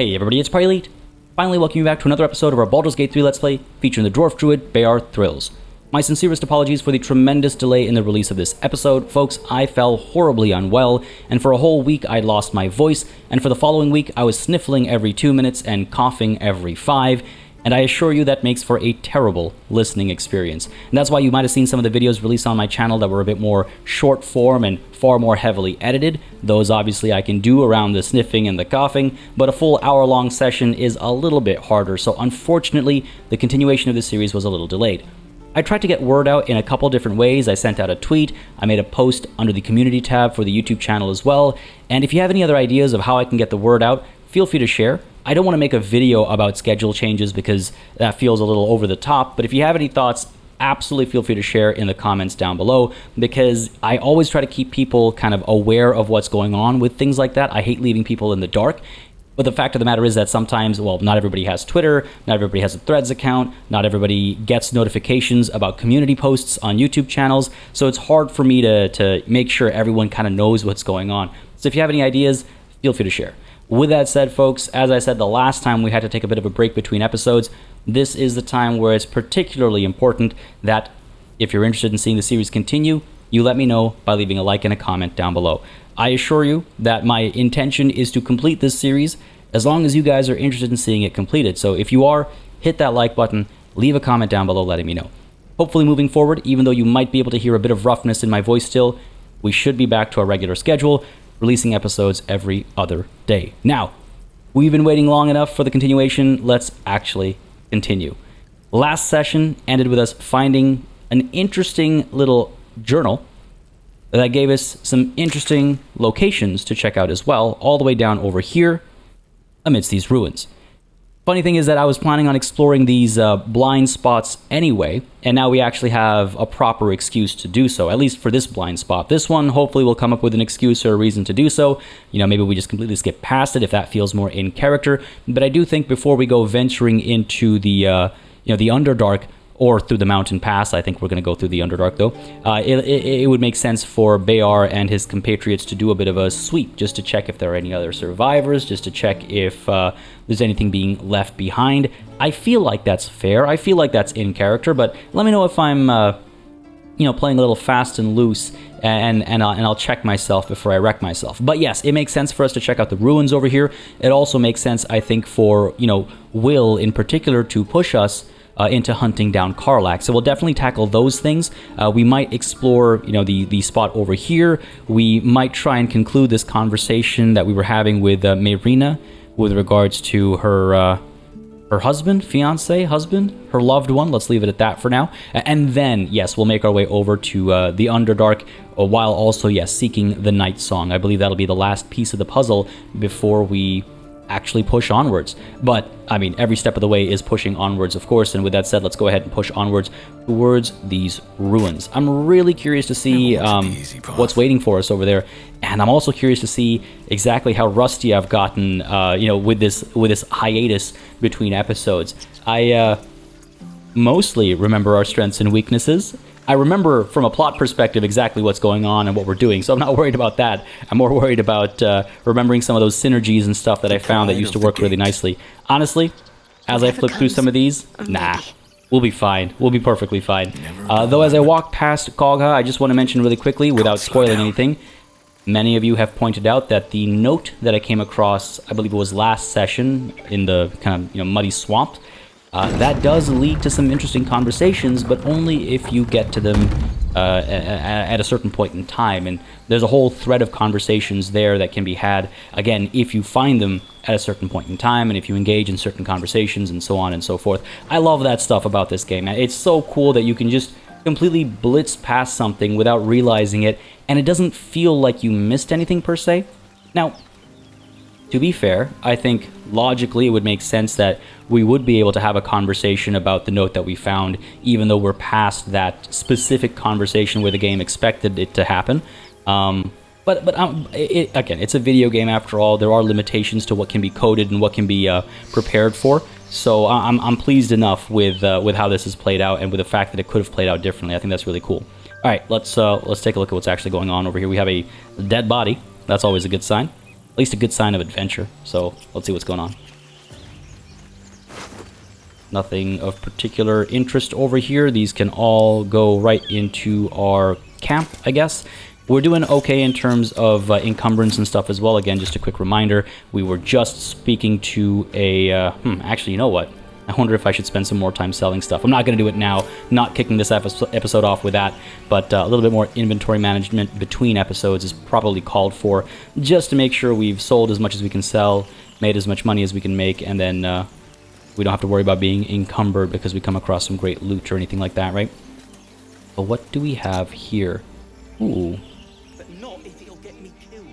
Hey everybody, it's PartyElite. Finally welcome you back to another episode of our Baldur's Gate 3 Let's Play featuring the Dwarf Druid, Beâr Thrylls. My sincerest apologies for the tremendous delay in the release of this episode. Folks, I fell horribly unwell, and for a whole week I lost my voice, and for the following week I was sniffling every 2 minutes and coughing every 5, and I assure you that makes for a terrible listening experience. And that's why you might have seen some of the videos released on my channel that were a bit more short form and far more heavily edited. Those obviously I can do around the sniffing and the coughing, but a full hour-long session is a little bit harder, so unfortunately the continuation of this series was a little delayed. I tried to get word out in a couple different ways. I sent out a tweet, I made a post under the community tab for the YouTube channel as well, and if you have any other ideas of how I can get the word out, feel free to share. I don't want to make a video about schedule changes because that feels a little over the top, but if you have any thoughts, absolutely feel free to share in the comments down below, because I always try to keep people kind of aware of what's going on with things like that. I hate leaving people in the dark. But the fact of the matter is that sometimes, well, not everybody has Twitter, not everybody has a Threads account, not everybody gets notifications about community posts on YouTube channels, so it's hard for me to make sure everyone kind of knows what's going on. So if you have any ideas, feel free to share. With that said, folks, as I said the last time we had to take a bit of a break between episodes, this is the time where it's particularly important that if you're interested in seeing the series continue, you let me know by leaving a like and a comment down below. I assure you that my intention is to complete this series as long as you guys are interested in seeing it completed. So if you are, hit that like button, leave a comment down below letting me know. Hopefully moving forward, even though you might be able to hear a bit of roughness in my voice still, we should be back to our regular schedule, releasing episodes every other day. Now, we've been waiting long enough for the continuation. Let's actually continue. Last session ended with us finding an interesting little journal that gave us some interesting locations to check out as well, all the way down over here amidst these ruins. Funny thing is that I was planning on exploring these blind spots anyway, and now we actually have a proper excuse to do so, at least for this blind spot. This one, hopefully we'll come up with an excuse or a reason to do so. You know, maybe we just completely skip past it if that feels more in character. But I do think before we go venturing into the, the Underdark, or through the mountain pass, I think we're going to go through the Underdark though, it would make sense for Beâr and his compatriots to do a bit of a sweep, just to check if there are any other survivors, just to check if there's anything being left behind. I feel like that's fair, I feel like that's in character, but let me know if I'm playing a little fast and loose, and I'll check myself before I wreck myself. But yes, it makes sense for us to check out the ruins over here. It also makes sense, I think, for, Will in particular to push us into hunting down Karlach. So we'll definitely tackle those things. We might explore, the spot over here. We might try and conclude this conversation that we were having with Mayrina with regards to her husband, her loved one. Let's leave it at that for now. And then, yes, we'll make our way over to the Underdark, while also, yes, seeking the Night Song. I believe that'll be the last piece of the puzzle before we actually push onwards. But I mean, every step of the way is pushing onwards, of course, and with that said, let's go ahead and push onwards towards these ruins. I'm really curious to see what's waiting for us over there, and I'm also curious to see exactly how rusty I've gotten with this hiatus between episodes. I mostly remember our strengths and weaknesses. I remember from a plot perspective exactly what's going on and what we're doing, so I'm not worried about that. I'm more worried about remembering some of those synergies and stuff that I found that used to work really nicely. Honestly, as I flip through some of these, nah, we'll be fine. We'll be perfectly fine. Though as I walk past Kogha, I just want to mention really quickly, without spoiling anything, many of you have pointed out that the note that I came across, I believe it was last session, in the kind of muddy swamp, that does lead to some interesting conversations, but only if you get to them at a certain point in time. And there's a whole thread of conversations there that can be had, again, if you find them at a certain point in time, and if you engage in certain conversations, and so on and so forth. I love that stuff about this game. It's so cool that you can just completely blitz past something without realizing it, and it doesn't feel like you missed anything per se. Now, to be fair, I think logically it would make sense that we would be able to have a conversation about the note that we found, even though we're past that specific conversation where the game expected it to happen. But again, it's a video game after all. There are limitations to what can be coded and what can be prepared for. So I'm pleased enough with how this has played out, and with the fact that it could have played out differently. I think that's really cool. All right, let's take a look at what's actually going on over here. We have a dead body. That's always a good sign. at least a good sign of adventure. So let's see what's going on. Nothing of particular interest over here. These can all go right into our camp, I guess. We're doing okay in terms of encumbrance and stuff as well. Again, just a quick reminder, we were just speaking to a... actually, you know what? I wonder if I should spend some more time selling stuff. I'm not going to do it now, not kicking this episode off with that, but a little bit more inventory management between episodes is probably called for, just to make sure we've sold as much as we can sell, made as much money as we can make, and then we don't have to worry about being encumbered because we come across some great loot or anything like that, right? But what do we have here? Ooh. But not if it'll get me killed.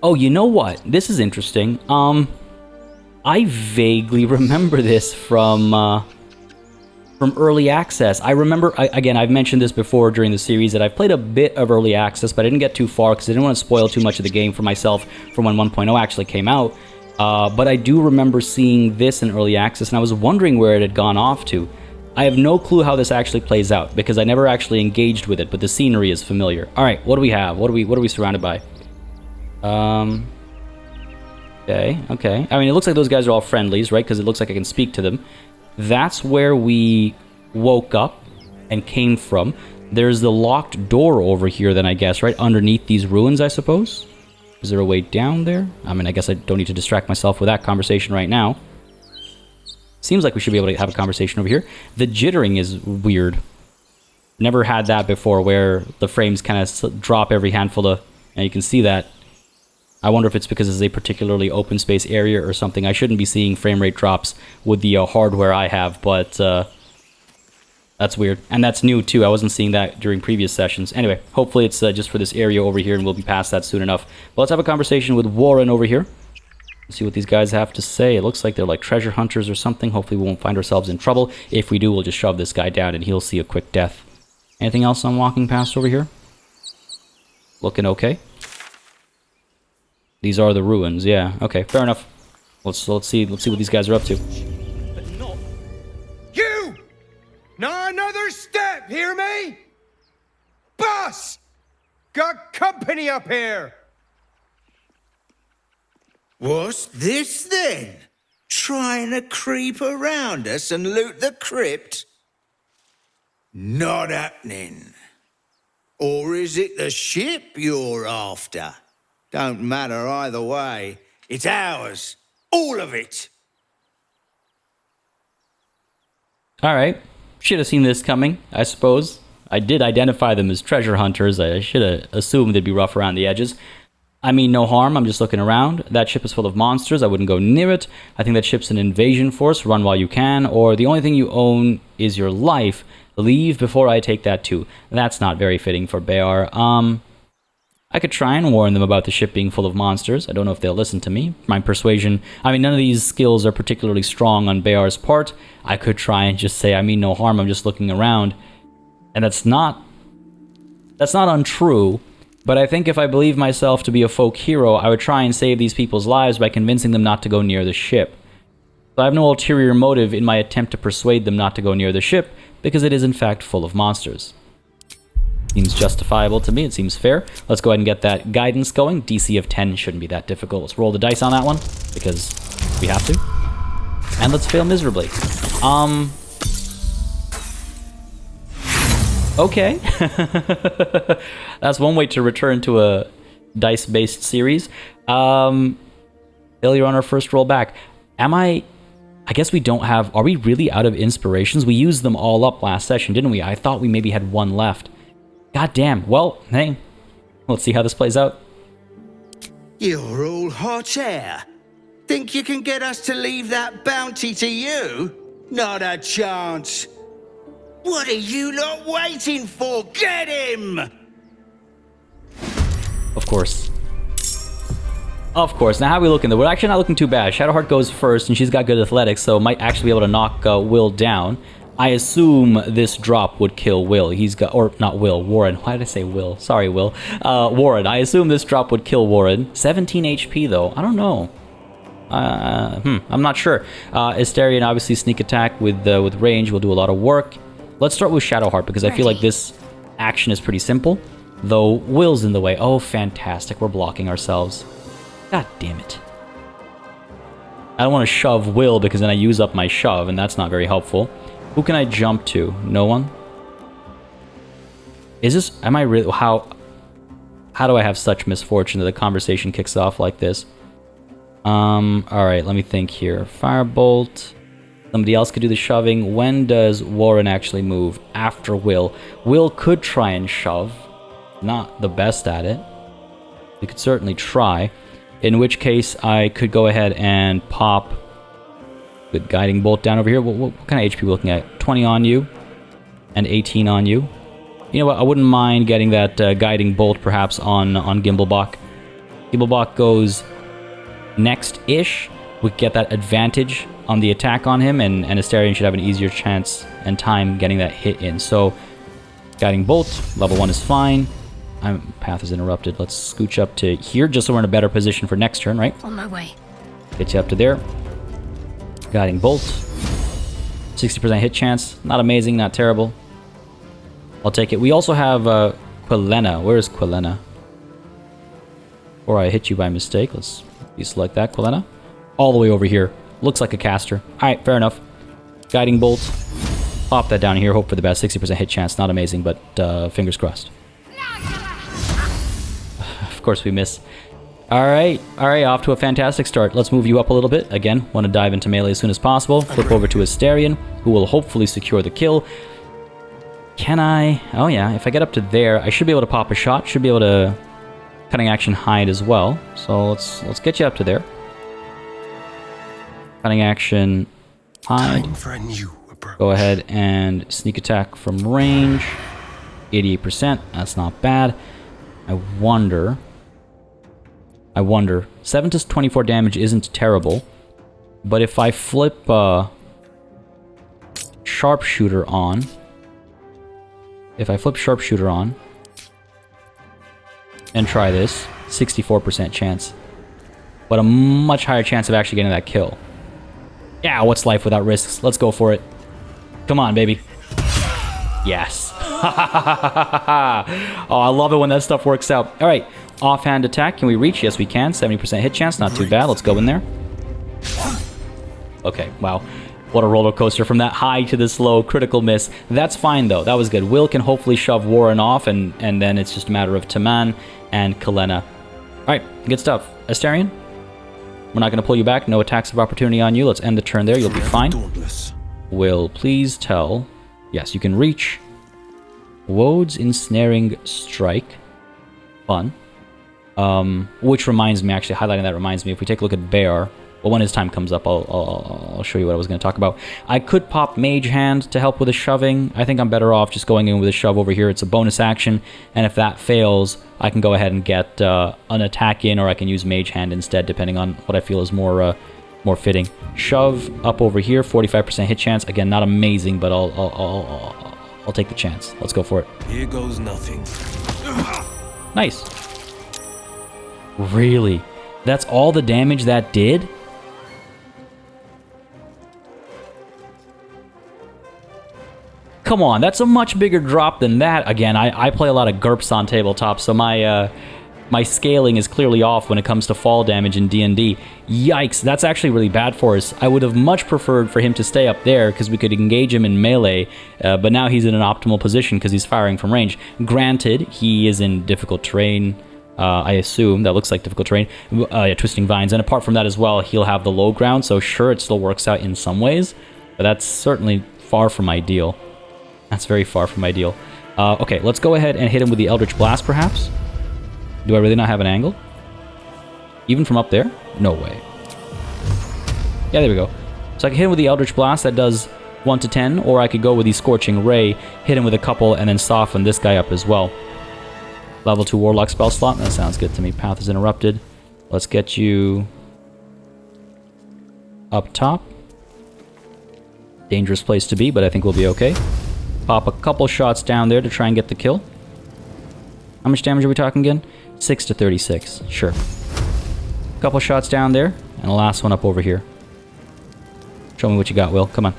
Oh, you know what? This is interesting. I vaguely remember this from early access. I remember, again, I've mentioned this before during the series, that I've played a bit of early access, but I didn't get too far because I didn't want to spoil too much of the game for myself from when 1.0 actually came out. But I do remember seeing this in early access, and I was wondering where it had gone off to. I have no clue how this actually plays out, because I never actually engaged with it, but the scenery is familiar. Alright, what do we have? What are we surrounded by? Okay. I mean, it looks like those guys are all friendlies, right? Because it looks like I can speak to them. That's where we woke up and came from. There's the locked door over here then, I guess, right? Underneath these ruins, I suppose? Is there a way down there? I mean, I guess I don't need to distract myself with that conversation right now. Seems like we should be able to have a conversation over here. The jittering is weird. Never had that before, where the frames kind of drop every handful of... And you can see that. I wonder if it's because it's a particularly open space area or something. I shouldn't be seeing frame rate drops with the hardware I have, but that's weird. And that's new too. I wasn't seeing that during previous sessions. Anyway, hopefully it's just for this area over here, and we'll be past that soon enough. But let's have a conversation with Warren over here. See what these guys have to say. It looks like they're like treasure hunters or something. Hopefully we won't find ourselves in trouble. If we do, we'll just shove this guy down and he'll see a quick death. Anything else I'm walking past over here? Looking okay. These are the ruins, yeah. Okay, fair enough. Let's see what these guys are up to. But not... You! Not another step, hear me? Boss! Got company up here! What's this then? Trying to creep around us and loot the crypt? Not happening. Or is it the ship you're after? Don't matter either way. It's ours. All of it. Alright. Should have seen this coming, I suppose. I did identify them as treasure hunters. I should have assumed they'd be rough around the edges. I mean no harm, I'm just looking around. That ship is full of monsters, I wouldn't go near it. I think that ship's an invasion force, run while you can. Or the only thing you own is your life. Leave before I take that too. That's not very fitting for Beâr. I could try and warn them about the ship being full of monsters. I don't know if they'll listen to me. My persuasion... I mean, none of these skills are particularly strong on Beâr's part. I could try and just say, I mean no harm, I'm just looking around. And that's not untrue. But I think if I believe myself to be a folk hero, I would try and save these people's lives by convincing them not to go near the ship. So I have no ulterior motive in my attempt to persuade them not to go near the ship, because it is in fact full of monsters. Seems justifiable to me, it seems fair. Let's go ahead and get that guidance going. DC of 10 shouldn't be that difficult. Let's roll the dice on that one, because we have to. And let's fail miserably. Okay. That's one way to return to a dice-based series. Failure on our first roll back. I guess we don't have... Are we really out of inspirations? We used them all up last session, didn't we? I thought we maybe had one left. God damn. Well, hey. Let's see how this plays out. You're all hot air. Think you can get us to leave that bounty to you? Not a chance. What are you lot waiting for? Get him! Of course. Of course. Now, how are we looking? We're actually not looking too bad. Shadowheart goes first, and she's got good athletics, so might actually be able to knock Will down. I assume this drop would kill Will. He's got... Or, not Will. Warren. Why did I say Will? Sorry, Will. Warren. I assume this drop would kill Warren. 17 HP, though. I don't know. I'm not sure. Asterion, obviously, sneak attack with range will do a lot of work. Let's start with Shadowheart, because I feel like this action is pretty simple. Though Will's in the way. Oh, fantastic. We're blocking ourselves. God damn it. I don't want to shove Will because then I use up my shove, and that's not very helpful. Who can I jump to? No one? Is this... Am I really... How do I have such misfortune that the conversation kicks off like this? Alright, let me think here. Firebolt. Somebody else could do the shoving. When does Warren actually move? After Will. Will could try and shove. Not the best at it. We could certainly try. In which case, I could go ahead and pop good guiding bolt down over here. What kind of HP are we looking at? 20 on you and 18 on you. You know what? I wouldn't mind getting that guiding bolt perhaps on Gimblebach. Gimblebach goes next-ish. We get that advantage on the attack on him, and Asterion should have an easier chance and time getting that hit in. So, guiding bolt, level 1 is fine. Path is interrupted. Let's scooch up to here, just so we're in a better position for next turn, right? On my way. Get you up to there. Guiding bolt. 60% hit chance. Not amazing, not terrible. I'll take it. We also have Quilena. Where is Quilena? Or I hit you by mistake. Let's deselect that, Quilena. All the way over here. Looks like a caster. Alright, fair enough. Guiding bolt. Pop that down here. Hope for the best. 60% hit chance. Not amazing, but fingers crossed. Of course we miss. Alright, off to a fantastic start. Let's move you up a little bit. Again, want to dive into melee as soon as possible. Flip over to Asterion, who will hopefully secure the kill. Can I... Oh yeah, if I get up to there, I should be able to pop a shot. Should be able to cutting action hide as well. So let's get you up to there. Cutting action hide. Time for a new approach. Go ahead and sneak attack from range. 88%. That's not bad. I wonder... 7 to 24 damage isn't terrible. But if I flip Sharpshooter on... and try this, 64% chance. But a much higher chance of actually getting that kill. Yeah, what's life without risks? Let's go for it. Come on, baby. Yes. Oh, I love it when that stuff works out. All right, offhand attack. Can we reach? Yes, we can. 70% hit chance. Not too bad. Let's go in there. Okay, wow. What a roller coaster from that high to this low. Critical miss. That's fine, though. That was good. Will can hopefully shove Warren off, and then it's just a matter of Taman and Kalena. All right, good stuff. Asterion, we're not going to pull you back. No attacks of opportunity on you. Let's end the turn there. You'll be fine. Will, please tell... Yes, you can reach. Wode's Ensnaring Strike. Fun. Which reminds me, actually, highlighting that reminds me, if we take a look at Beâr, well, when his time comes up, I'll show you what I was going to talk about. I could pop Mage Hand to help with the shoving. I think I'm better off just going in with a shove over here. It's a bonus action, and if that fails, I can go ahead and get an attack in, or I can use Mage Hand instead, depending on what I feel is more fitting. Shove up over here, 45% hit chance. Again, not amazing, but I'll take the chance. Let's go for it. Here goes nothing. Nice. Really? That's all the damage that did? Come on, that's a much bigger drop than that. Again, I play a lot of GURPS on tabletop, so my scaling is clearly off when it comes to fall damage in D&D. Yikes, that's actually really bad for us. I would have much preferred for him to stay up there because we could engage him in melee, but now he's in an optimal position because he's firing from range. Granted, he is in difficult terrain. I assume that looks like difficult terrain. Yeah, Twisting Vines, and apart from that as well, he'll have the low ground, so sure, it still works out in some ways, but that's certainly far from ideal. That's very far from ideal. Okay, let's go ahead and hit him with the Eldritch Blast, perhaps. Do I really not have an angle? Even from up there? No way. Yeah, there we go. So I can hit him with the Eldritch Blast, that does 1 to 10, or I could go with the Scorching Ray, hit him with a couple, and then soften this guy up as well. Level 2 Warlock spell slot, that sounds good to me. Path is interrupted. Let's get you up top. Dangerous place to be, but I think we'll be okay. Pop a couple shots down there to try and get the kill. How much damage are we talking again? 6 to 36, sure. Couple shots down there, and the last one up over here. Show me what you got, Will. Come on.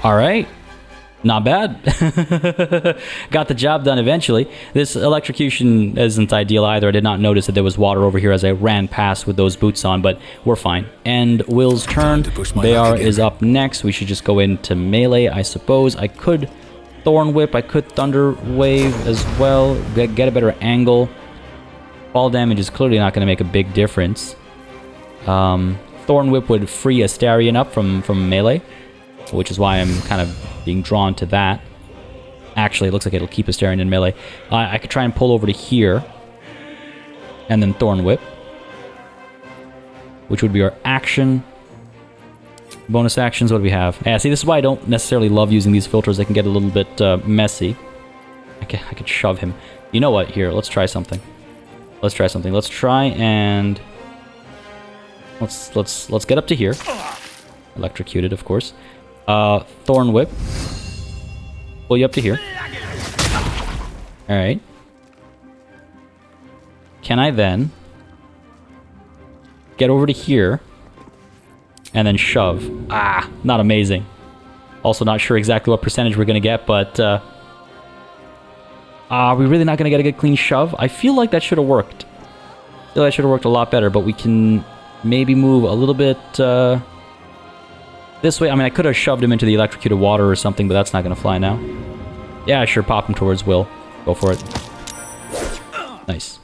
Alright. Not bad. Got the job done eventually. This electrocution isn't ideal either. I did not notice that there was water over here as I ran past with those boots on, but we're fine. And Will's turn. Beâr is up next. We should just go into melee, I suppose. I could Thorn Whip. I could Thunder Wave as well. Get a better angle. Fall damage is clearly not going to make a big difference. Thorn Whip would free Astarion up from melee, which is why I'm kind of being drawn to that. Actually, it looks like it'll keep Astarion in melee. I could try and pull over to here, and then Thorn Whip, which would be our action. Bonus actions, what do we have? Yeah, see, this is why I don't necessarily love using these filters. They can get a little bit messy. I could shove him. You know what? Here, let's try something. Let's try something. Let's try and let's get up to here. Electrocuted, of course. Thorn Whip. Pull you up to here. Alright. Can I then get over to here and then shove? Ah, not amazing. Also not sure exactly what percentage we're going to get, but are we really not going to get a good clean shove? I feel like that should have worked. I feel like that should have worked a lot better, but we can maybe move a little bit this way. I mean, I could have shoved him into the electrocuted water or something, but that's not going to fly now. Yeah, sure, pop him towards Will. Go for it. Nice.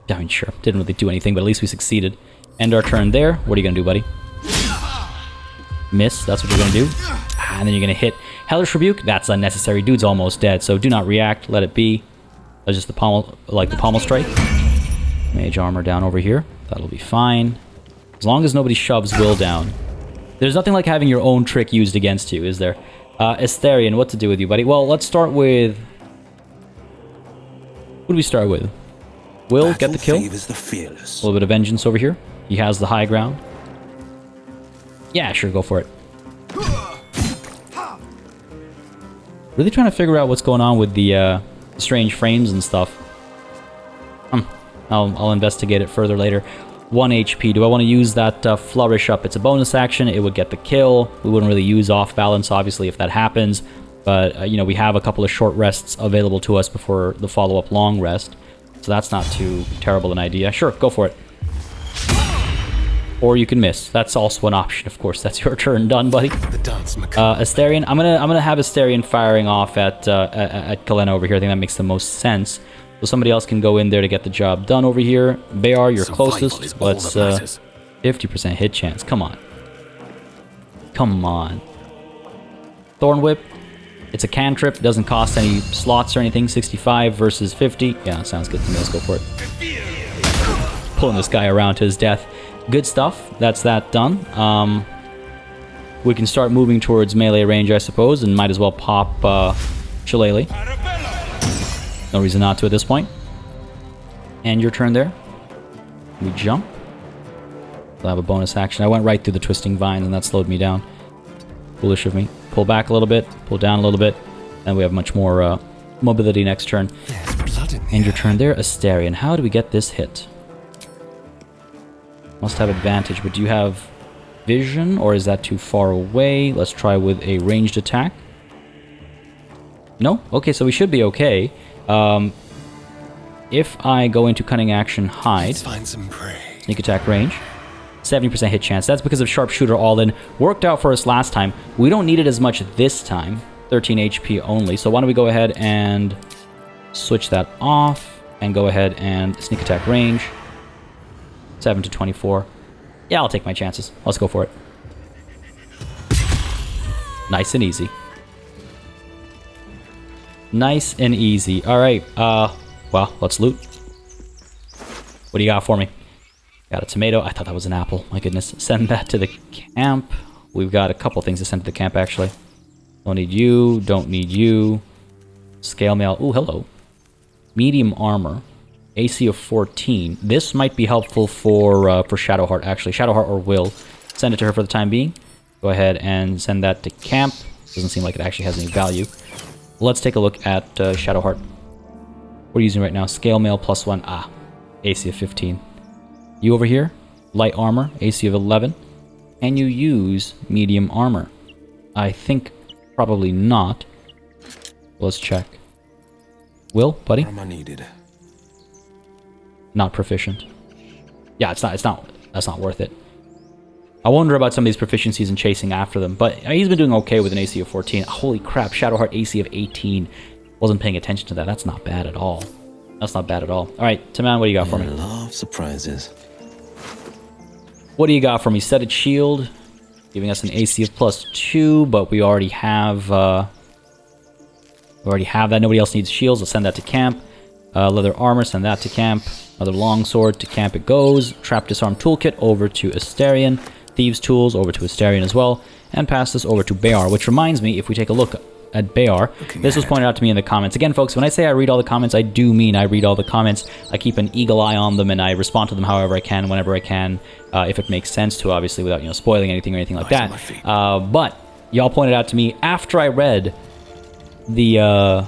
I mean, sure, didn't really do anything, but at least we succeeded. End our turn there. What are you going to do, buddy? Miss, that's what you're going to do. And then you're going to hit Hellish Rebuke. That's unnecessary. Dude's almost dead, so do not react. Let it be. That's just the pommel, like the pommel strike. Mage armor down over here. That'll be fine. As long as nobody shoves Will down. There's nothing like having your own trick used against you, is there? Astarion, what to do with you, buddy? Well, let's start with... Who do we start with? Will get the kill. A little bit of vengeance over here. He has the high ground. Yeah, sure, go for it. Really trying to figure out what's going on with the strange frames and stuff. I'll investigate it further later. 1 HP. Do I want to use that Flourish up? It's a bonus action. It would get the kill. We wouldn't really use off balance, obviously, if that happens. But, you know, we have a couple of short rests available to us before the follow-up long rest. So that's not too terrible an idea. Sure, go for it. Or you can miss. That's also an option, of course. That's your turn done, buddy. Astarion. I'm gonna have Astarion firing off at Kalena over here. I think that makes the most sense. So somebody else can go in there to get the job done over here. Beâr, you're closest. Let's 50% hit chance. Come on. Come on. Thorn Whip. It's a cantrip. It doesn't cost any slots or anything. 65 versus 50. Yeah, sounds good to me. Let's go for it. Pulling this guy around to his death. Good stuff. That's that done. We can start moving towards melee range, I suppose, and might as well pop Shillelagh. No reason not to at this point. And your turn there. We jump. We'll have a bonus action. I went right through the twisting vines, and that slowed me down. Foolish of me. Pull back a little bit, pull down a little bit, and we have much more mobility next turn. And your turn there, Astarion. How do we get this hit? Must have advantage, but do you have vision, or is that too far away? Let's try with a ranged attack. No? Okay, so we should be okay. If I go into cunning action, hide, sneak attack range, 70% hit chance. That's because of sharpshooter all in. Worked out for us last time. We don't need it as much this time. 13 HP only. So why don't we go ahead and switch that off and go ahead and sneak attack range. 7 to 24. Yeah, I'll take my chances. Let's go for it. Nice and easy. Nice and easy. All right. Well, let's loot. What do you got for me? Got a tomato. I thought that was an apple. My goodness. Send that to the camp. We've got a couple things to send to the camp, actually. Don't need you. Don't need you. Scale mail. Ooh, hello. Medium armor. AC of 14. This might be helpful for Shadowheart, actually. Shadowheart or Will. Send it to her for the time being. Go ahead and send that to camp. Doesn't seem like it actually has any value. Let's take a look at Shadowheart. What are you using right now? Scale mail +1. Ah. AC of 15. You over here, light armor, AC of 11, and you use medium armor. I think Probably not. Let's check. Will, buddy? Where am I needed? Not proficient. Yeah, that's not worth it. I wonder about some of these proficiencies and chasing after them, but he's been doing okay with an AC of 14. Holy crap, Shadowheart AC of 18. Wasn't paying attention to that. That's not bad at all. That's not bad at all. Alright, Taman, what do you got for me? I love surprises. What do you got for me? Studded shield, giving us an AC of +2, but we already have that. Nobody else needs shields. I'll send that to camp. Leather armor, send that to camp. Another longsword, to camp it goes. Trap disarm toolkit over to Asterion. Thieves tools over to Asterion as well. And pass this over to Beâr, which reminds me, if we take a look at Beâr, this was pointed out to me in the comments. Again, folks, when I say I read all the comments, I do mean I read all the comments. I keep an eagle eye on them, and I respond to them however I can, whenever I can, if it makes sense to, obviously, without, you know, spoiling anything or anything like that. But y'all pointed out to me after I read the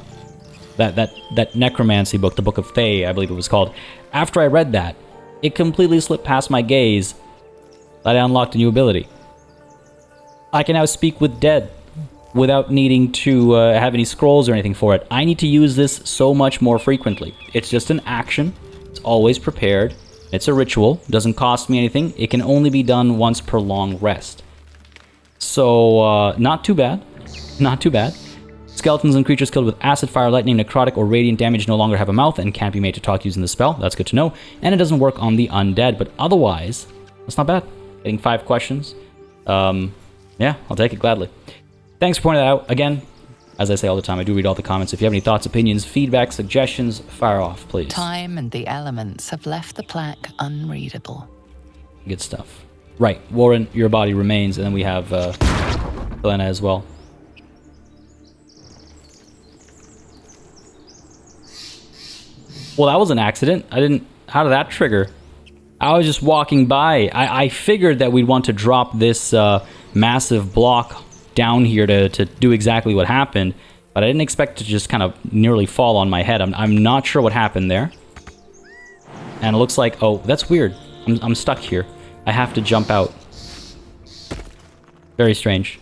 that necromancy book, the Book of Thay, I believe it was called. After I read that, it completely slipped past my gaze that I unlocked a new ability. I can now speak with dead without needing to have any scrolls or anything for it. I need to use this so much more frequently. It's just an action. It's always prepared. It's a ritual. It doesn't cost me anything. It can only be done once per long rest. So, not too bad. Not too bad. Skeletons and creatures killed with acid, fire, lightning, necrotic, or radiant damage no longer have a mouth and can't be made to talk using the spell. That's good to know. And it doesn't work on the undead, but otherwise, that's not bad. Getting 5 questions. Yeah, I'll take it gladly. Thanks for pointing that out. Again, as I say all the time, I do read all the comments. If you have any thoughts, opinions, feedback, suggestions, fire off, please. Time and the elements have left the plaque unreadable. Good stuff. Right, Warren, your body remains, and then we have Helena as well. Well, that was an accident. How did that trigger? I was just walking by. I figured that we'd want to drop this massive block down here to do exactly what happened, but I didn't expect it to just kind of nearly fall on my head. I'm not sure what happened there. And it looks like, oh, that's weird. I'm stuck here. I have to jump out. Very strange.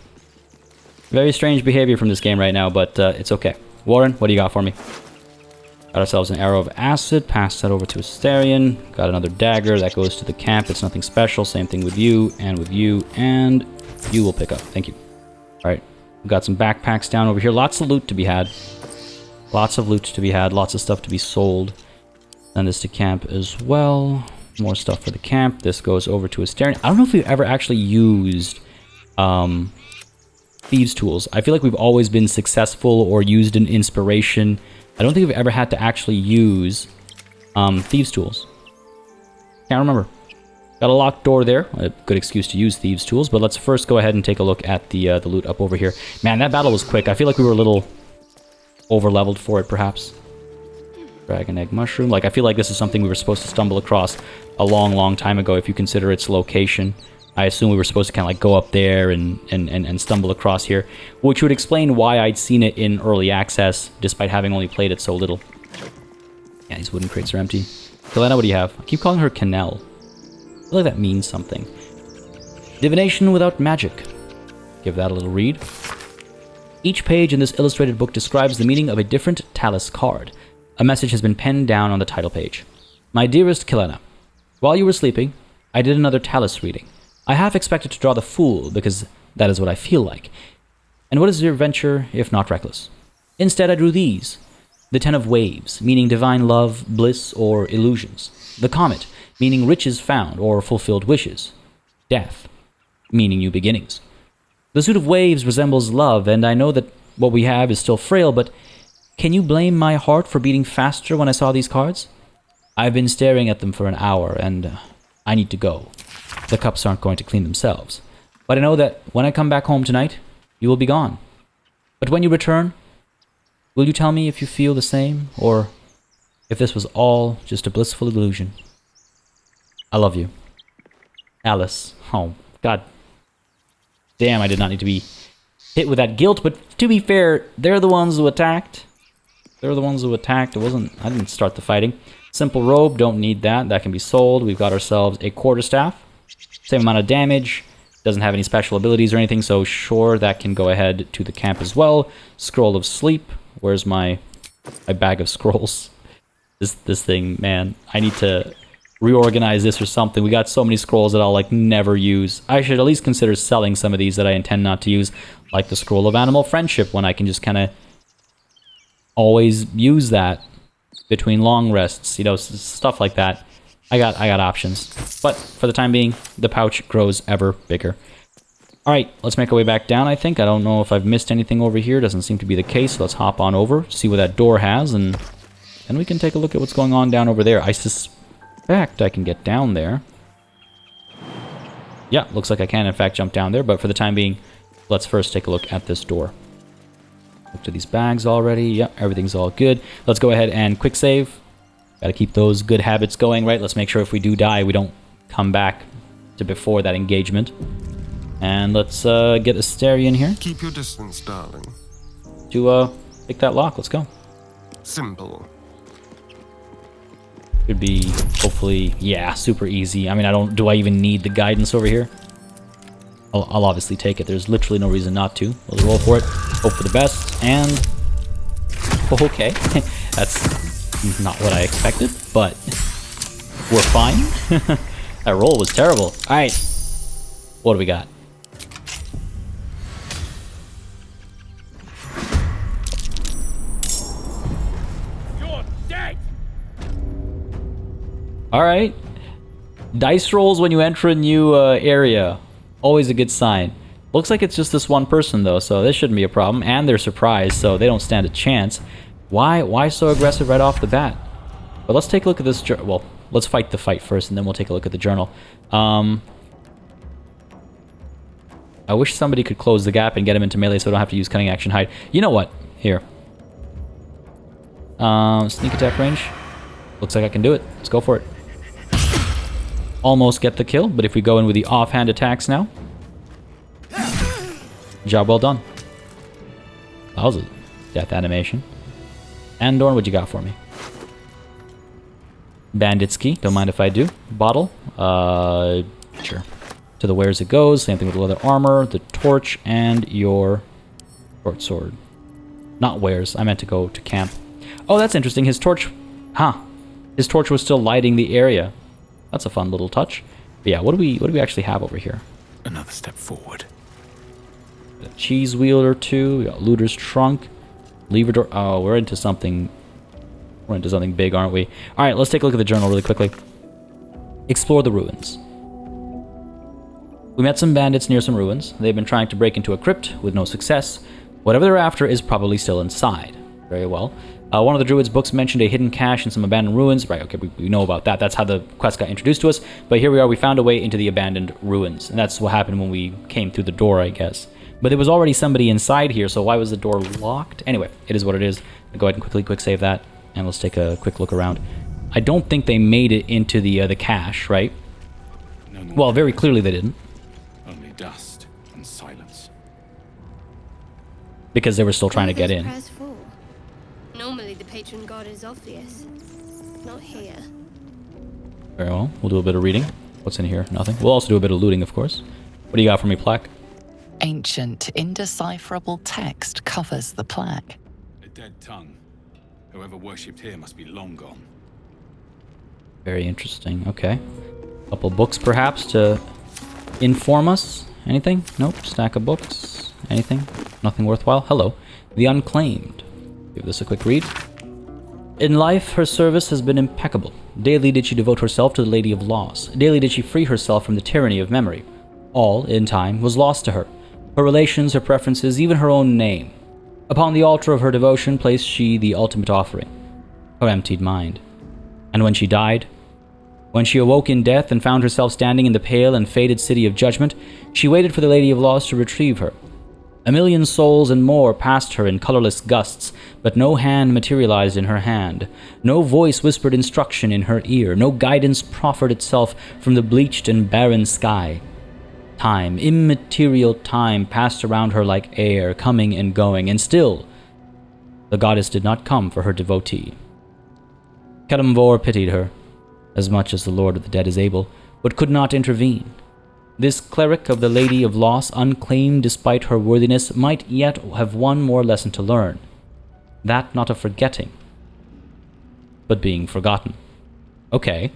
Very strange behavior from this game right now, but it's okay. Warren, what do you got for me? Got ourselves an arrow of acid. Pass that over to Asterion. Got another dagger. That goes to the camp. It's nothing special. Same thing with you, and you will pick up. Thank you. Alright. We've got some backpacks down over here. Lots of loot to be had. Lots of loot to be had. Lots of stuff to be sold. Send this to camp as well. More stuff for the camp. This goes over to Asterion. I don't know if we've ever actually used thieves tools. I feel like we've always been successful or used an inspiration. I don't think we've ever had to actually use thieves tools. Can't remember. Got a locked door there. A good excuse to use thieves tools, but let's first go ahead and take a look at the loot up over here. Man, that battle was quick. I feel like we were a little over-leveled for it, perhaps. Dragon egg mushroom. Like, I feel like this is something we were supposed to stumble across a long, long time ago if you consider its location. I assume we were supposed to kind of like go up there and stumble across here, which would explain why I'd seen it in early access, despite having only played it so little. Yeah, these wooden crates are empty. Helena, what do you have? I keep calling her Canel. I feel like that means something. Divination without magic. Give that a little read. Each page in this illustrated book describes the meaning of a different Talus card. A message has been penned down on the title page. My dearest Helena, while you were sleeping, I did another Talus reading. I half expected to draw the Fool, because that is what I feel like. And what is your venture, if not reckless? Instead, I drew these. The 10 of Waves, meaning divine love, bliss, or illusions. The Comet, meaning riches found, or fulfilled wishes. Death, meaning new beginnings. The suit of waves resembles love, and I know that what we have is still frail, but can you blame my heart for beating faster when I saw these cards? I've been staring at them for an hour, and I need to go. The cups aren't going to clean themselves. But I know that when I come back home tonight, you will be gone. But when you return, will you tell me if you feel the same, or if this was all just a blissful illusion? I love you. Alice. Oh, God. Damn, I did not need to be hit with that guilt, but to be fair, they're the ones who attacked. They're the ones who attacked. I didn't start the fighting. Simple robe, don't need that. That can be sold. We've got ourselves a quarterstaff. Same amount of damage. Doesn't have any special abilities or anything, so sure, that can go ahead to the camp as well. Scroll of Sleep. Where's my bag of scrolls? This thing, man. I need to reorganize this or something. We got so many scrolls that I'll like never use. I should at least consider selling some of these that I intend not to use, like the Scroll of Animal Friendship, when I can just kind of always use that between long rests, you know, stuff like that. I got options. But for the time being, the pouch grows ever bigger. All right, let's make our way back down, I think. I don't know if I've missed anything over here. Doesn't seem to be the case. So let's hop on over, see what that door has, and then we can take a look at what's going on down over there. I suspect I can get down there. Yeah, looks like I can, in fact, jump down there. But for the time being, let's first take a look at this door. Look to these bags already. Yep, everything's all good. Let's go ahead and quick save. Got to keep those good habits going, right? Let's make sure if we do die, we don't come back to before that engagement. And let's get Astarion here Keep your distance, darling. to pick that lock. Let's go. Simple. Should be, hopefully, yeah, super easy. I mean, do I even need the guidance over here? I'll obviously take it. There's literally no reason not to. Let's roll for it. Hope for the best. And, okay. That's not what I expected, but we're fine. That roll was terrible. All right. What do we got? Alright. Dice rolls when you enter a new area. Always a good sign. Looks like it's just this one person, though, so this shouldn't be a problem. And they're surprised, so they don't stand a chance. Why so aggressive right off the bat? But let's take a look at this journal. Well, let's fight the fight first, and then we'll take a look at the journal. I wish somebody could close the gap and get him into melee so I don't have to use Cunning Action Hide. You know what? Here. Sneak attack range. Looks like I can do it. Let's go for it. Almost get the kill, but if we go in with the offhand attacks now, job well done. That was a death animation. Andorn, what you got for me? Bandit's key, don't mind if I do. Bottle, sure. To the where's it goes, same thing with the leather armor, the torch, and your short sword. Not wares, I meant to go to camp. Oh, that's interesting, his torch, his torch was still lighting the area. That's a fun little touch. But yeah, what do we actually have over here? Another step forward. A cheese wheel or two. We got looter's trunk, lever door. Oh, we're into something. We're into something big, aren't we? All right, let's take a look at the journal really quickly. Explore the ruins. We met some bandits near some ruins. They've been trying to break into a crypt with no success. Whatever they're after is probably still inside. Very well. One of the druid's books mentioned a hidden cache in some abandoned ruins. Right, okay, we know about that. That's how the quest got introduced to us. But here we are, we found a way into the abandoned ruins. And that's what happened when we came through the door, I guess. But there was already somebody inside here, so why was the door locked? Anyway, it is what it is. I'll go ahead and quickly quick save that. And let's take a quick look around. I don't think they made it into the cache, right? No more Well, very clearly they didn't. only dust and silence. Because they were still trying to get in. Prayers for? Normally the patron god is obvious. Not here. Very well. We'll do a bit of reading. What's in here? Nothing. We'll also do a bit of looting, of course. What do you got for me, plaque? Ancient, indecipherable text covers the plaque. A dead tongue. Whoever worshipped here must be long gone. Very interesting. Okay. Couple books, perhaps, to inform us. Anything? Nope. Stack of books. Anything? Nothing worthwhile. Hello. The Unclaimed. Give this a quick read. In life, her service has been impeccable. Daily did she devote herself to the Lady of Loss. Daily did she free herself from the tyranny of memory. All, in time, was lost to her. Her relations, her preferences, even her own name. Upon the altar of her devotion placed she the ultimate offering, her emptied mind. And when she died, when she awoke in death and found herself standing in the pale and faded city of judgment, she waited for the Lady of Loss to retrieve her. A million souls and more passed her in colorless gusts, but no hand materialized in her hand. No voice whispered instruction in her ear. No guidance proffered itself from the bleached and barren sky. Time, immaterial time, passed around her like air, coming and going, and still the goddess did not come for her devotee. Kelemvor pitied her, as much as the Lord of the Dead is able, but could not intervene. This cleric of the Lady of Loss, unclaimed despite her worthiness, might yet have one more lesson to learn. That not of forgetting, but being forgotten. Okay.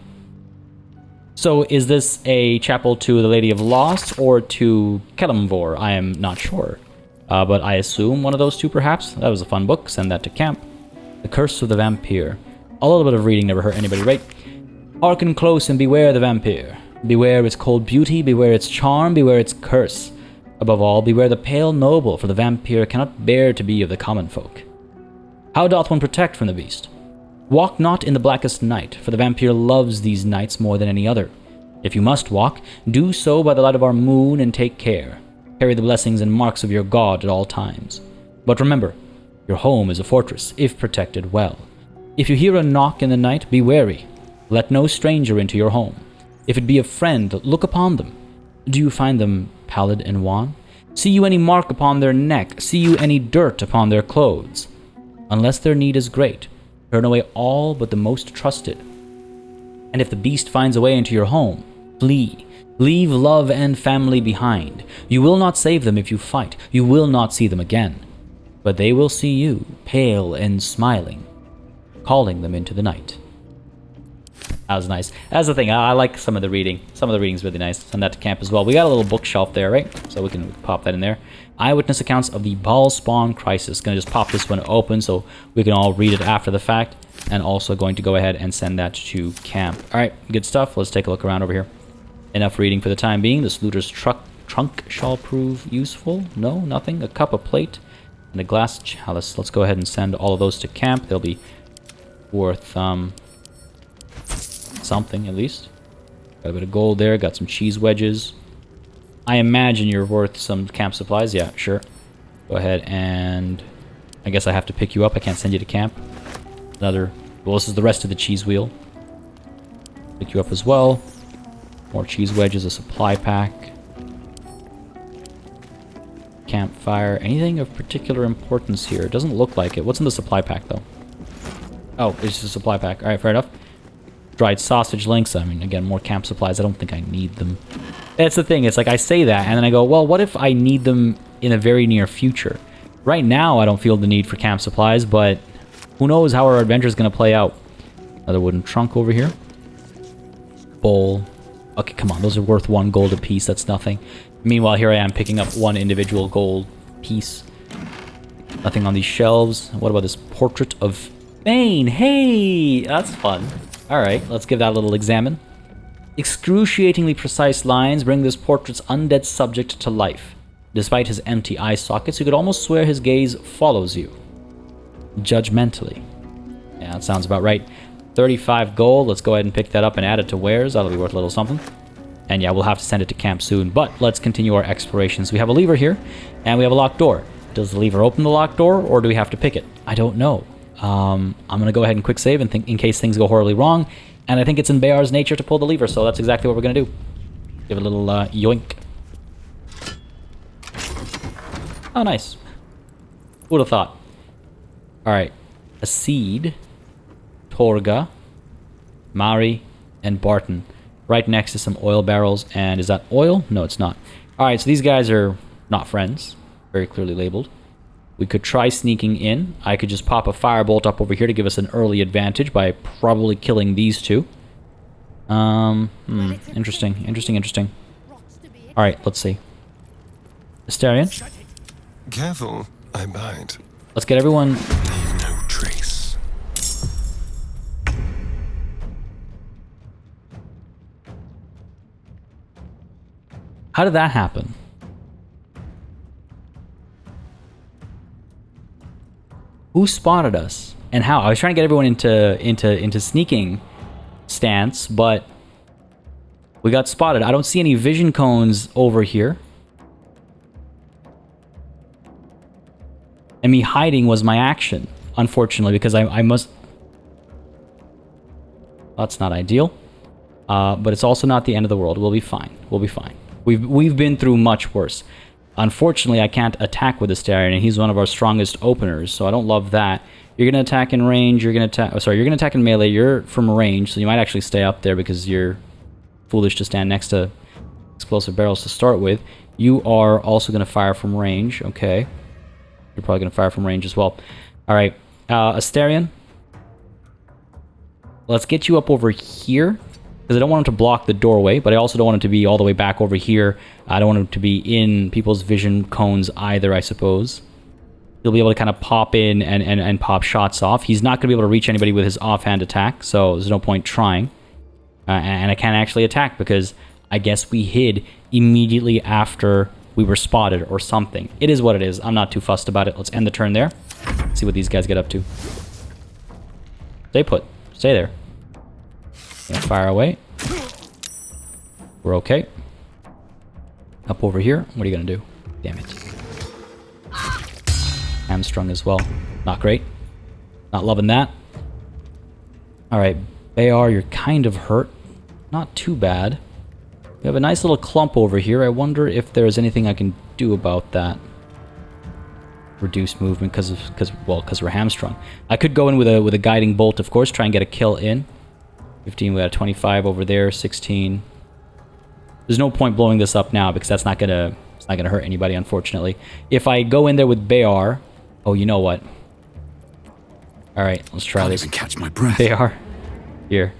So is this a chapel to the Lady of Loss or to Kelemvor? I am not sure. But I assume one of those two perhaps. That was a fun book. Send that to camp. The Curse of the Vampire. A little bit of reading never hurt anybody, right? Hearken close and beware the vampire. Beware its cold beauty, beware its charm, beware its curse. Above all, beware the pale noble, for the vampire cannot bear to be of the common folk. How doth one protect from the beast? Walk not in the blackest night, for the vampire loves these nights more than any other. If you must walk, do so by the light of our moon, and take care. Carry the blessings and marks of your god at all times. But remember, your home is a fortress, if protected well. If you hear a knock in the night, be wary. Let no stranger into your home. If it be a friend, look upon them. Do you find them pallid and wan? See you any mark upon their neck? See you any dirt upon their clothes? Unless their need is great, turn away all but the most trusted. And if the beast finds a way into your home, flee. Leave love and family behind. You will not save them if you fight. You will not see them again. But they will see you, pale and smiling, calling them into the night. That was nice. That's the thing. I like some of the reading. Some of the reading's really nice. Send that to camp as well. We got a little bookshelf there, right? So we can pop that in there. Eyewitness accounts of the Ball Spawn Crisis. Gonna just pop this one open so we can all read it after the fact. And also going to go ahead and send that to camp. Alright, good stuff. Let's take a look around over here. Enough reading for the time being. This looter's trunk shall prove useful. No, nothing. A cup, a plate, and a glass chalice. Let's go ahead and send all of those to camp. They'll be worth something at least. Got a bit of gold there. Got some cheese wedges. I imagine you're worth some camp supplies. Yeah, sure. Go ahead and I guess I have to pick you up. I can't send you to camp. Well, this is the rest of the cheese wheel. Pick you up as well. More cheese wedges, a supply pack. Campfire. Anything of particular importance here? It doesn't look like it. What's in the supply pack, though? Oh, it's just a supply pack. Alright, fair enough. Dried sausage links. I mean, again, more camp supplies. I don't think I need them. That's the thing. It's like I say that, and then I go, well, what if I need them in a very near future? Right now, I don't feel the need for camp supplies, but who knows how our adventure is going to play out. Another wooden trunk over here. Bowl. Okay, come on. Those are worth 1 gold apiece. That's nothing. Meanwhile, here I am picking up 1 individual gold piece. Nothing on these shelves. What about this portrait of Bane? Hey! That's fun. Alright, let's give that a little examine. Excruciatingly precise lines bring this portrait's undead subject to life. Despite his empty eye sockets, you could almost swear his gaze follows you. Judgmentally. Yeah, that sounds about right. 35 gold. Let's go ahead and pick that up and add it to wares. That'll be worth a little something. And yeah, we'll have to send it to camp soon. But let's continue our explorations. We have a lever here, and we have a locked door. Does the lever open the locked door, or do we have to pick it? I don't know. I'm going to go ahead and quick save and think in case things go horribly wrong. And I think it's in Bear's nature to pull the lever, so that's exactly what we're going to do. Give it a little yoink. Oh, nice. Who would have thought? Alright. A seed. Torga. Mari. And Barton. Right next to some oil barrels. And is that oil? No, it's not. Alright, so these guys are not friends. Very clearly labeled. We could try sneaking in. I could just pop a firebolt up over here to give us an early advantage by probably killing these two. Interesting. Alright, let's see. Astarion? Careful, I bite. Let's get everyone... Leave no trace. How did that happen? Who spotted us? And how? I was trying to get everyone into sneaking stance, but we got spotted. I don't see any vision cones over here. And me hiding was my action, unfortunately, because I must... That's not ideal. But it's also not the end of the world. We'll be fine. We'll be fine. We've been through much worse. Unfortunately, I can't attack with Astarion, and he's one of our strongest openers, so I don't love that. You're going to attack in range, you're going to attack... Oh, sorry, you're going to attack in melee. You're from range, so you might actually stay up there because you're foolish to stand next to explosive barrels to start with. You are also going to fire from range. Okay. You're probably going to fire from range as well. All right. Astarion. Let's get you up over here. Because I don't want him to block the doorway, but I also don't want him to be all the way back over here. I don't want him to be in people's vision cones either, I suppose. He'll be able to kind of pop in and pop shots off. He's not going to be able to reach anybody with his offhand attack, so there's no point trying. And I can't actually attack because I guess we hid immediately after we were spotted or something. It is what it is. I'm not too fussed about it. Let's end the turn there. See what these guys get up to. Stay put. Stay there. Yeah, fire away. We're okay. Up over here. What are you going to do? Damn it. Hamstrung as well. Not great. Not loving that. Alright, Beâr, you're kind of hurt. Not too bad. We have a nice little clump over here. I wonder if there's anything I can do about that. Reduce movement because we're hamstrung. I could go in with a guiding bolt, of course, try and get a kill in. 15, we got a 25 over there, 16. There's no point blowing this up now because that's not gonna hurt anybody, unfortunately. If I go in there with Beâr, oh, you know what? All right, let's try this. Can't even catch my breath. Beâr, here.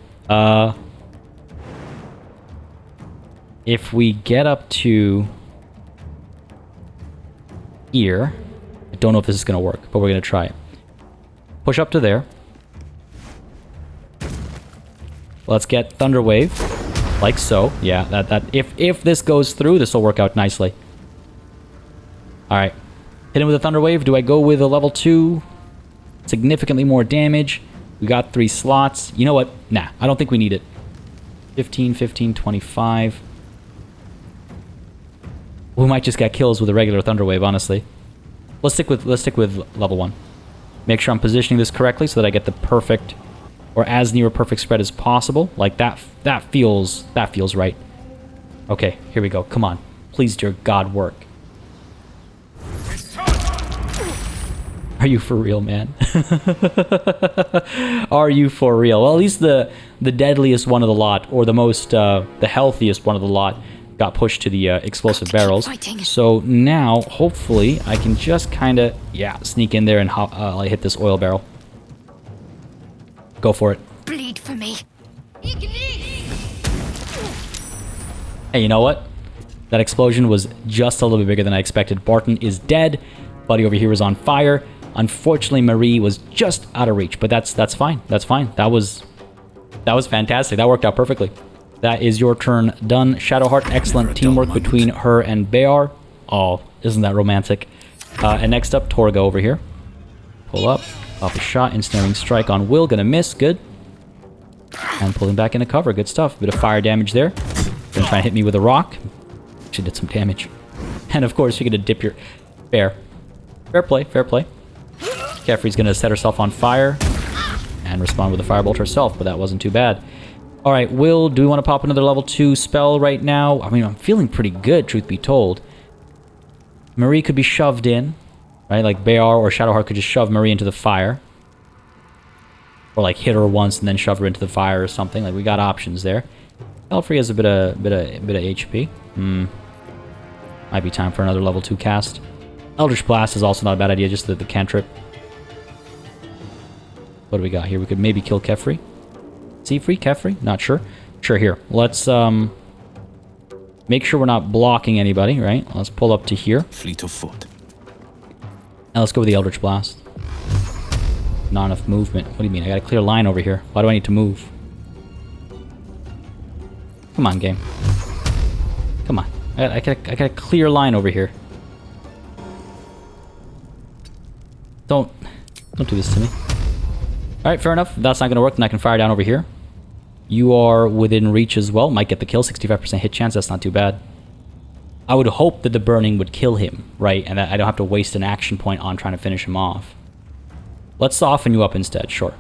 If we get up to here, I don't know if this is gonna work, but we're gonna try it. Push up to there. Let's get Thunder Wave, like so. Yeah, that if this goes through, this will work out nicely. All right, hit him with a Thunder Wave. Do I go with a level 2? Significantly more damage. We got 3 slots. You know what? Nah, I don't think we need it. 15, 15, 25. We might just get kills with a regular Thunder Wave, honestly. Let's stick with level 1. Make sure I'm positioning this correctly so that I get the perfect, or as near a perfect spread as possible. Like that feels right. Okay, here we go. Come on. Please, dear God, work. Are you for real, man? Are you for real? Well, at least the deadliest one of the lot, or the most the healthiest one of the lot, got pushed to the explosive barrels. So now, hopefully, I can just kind of, sneak in there and hit this oil barrel. Go for it. Bleed for me. Hey, you know what? That explosion was just a little bit bigger than I expected. Barton is dead. Buddy over here is on fire. Unfortunately, Marie was just out of reach, but that's fine. That's fine. That was fantastic. That worked out perfectly. That is your turn done. Shadowheart, excellent teamwork between her and Beâr. Oh, isn't that romantic? And next up, Torga over here. Pull up. Off a shot. Ensnaring strike on Will. Gonna miss. Good. And pulling back into cover. Good stuff. Bit of fire damage there. Gonna try and hit me with a rock. Actually did some damage. And of course, you're gonna dip your... Fair. Fair play. Fair play. Kefri's gonna set herself on fire. And respond with a firebolt herself, but that wasn't too bad. Alright, Will, do we want to pop another level 2 spell right now? I mean, I'm feeling pretty good, truth be told. Marie could be shoved in, right? Like Beâr or Shadowheart could just shove Marie into the fire. Or like hit her once and then shove her into the fire or something. Like, we got options there. Elfrey has a bit of HP. Might be time for another level 2 cast. Eldritch Blast is also not a bad idea, just the cantrip. What do we got here? We could maybe kill Kefri. Seafree? Kefri? Not sure. Sure, here. Let's make sure we're not blocking anybody, right? Let's pull up to here. Fleet of foot. Now let's go with the Eldritch Blast. Not enough movement. What do you mean? I got a clear line over here. Why do I need to move? Come on, game. Come on. I got a clear line over here. Don't do this to me. Alright, fair enough. If that's not going to work, then I can fire down over here. You are within reach as well. Might get the kill. 65% hit chance. That's not too bad. I would hope that the burning would kill him, right? And that I don't have to waste an action point on trying to finish him off. Let's soften you up instead. Sure.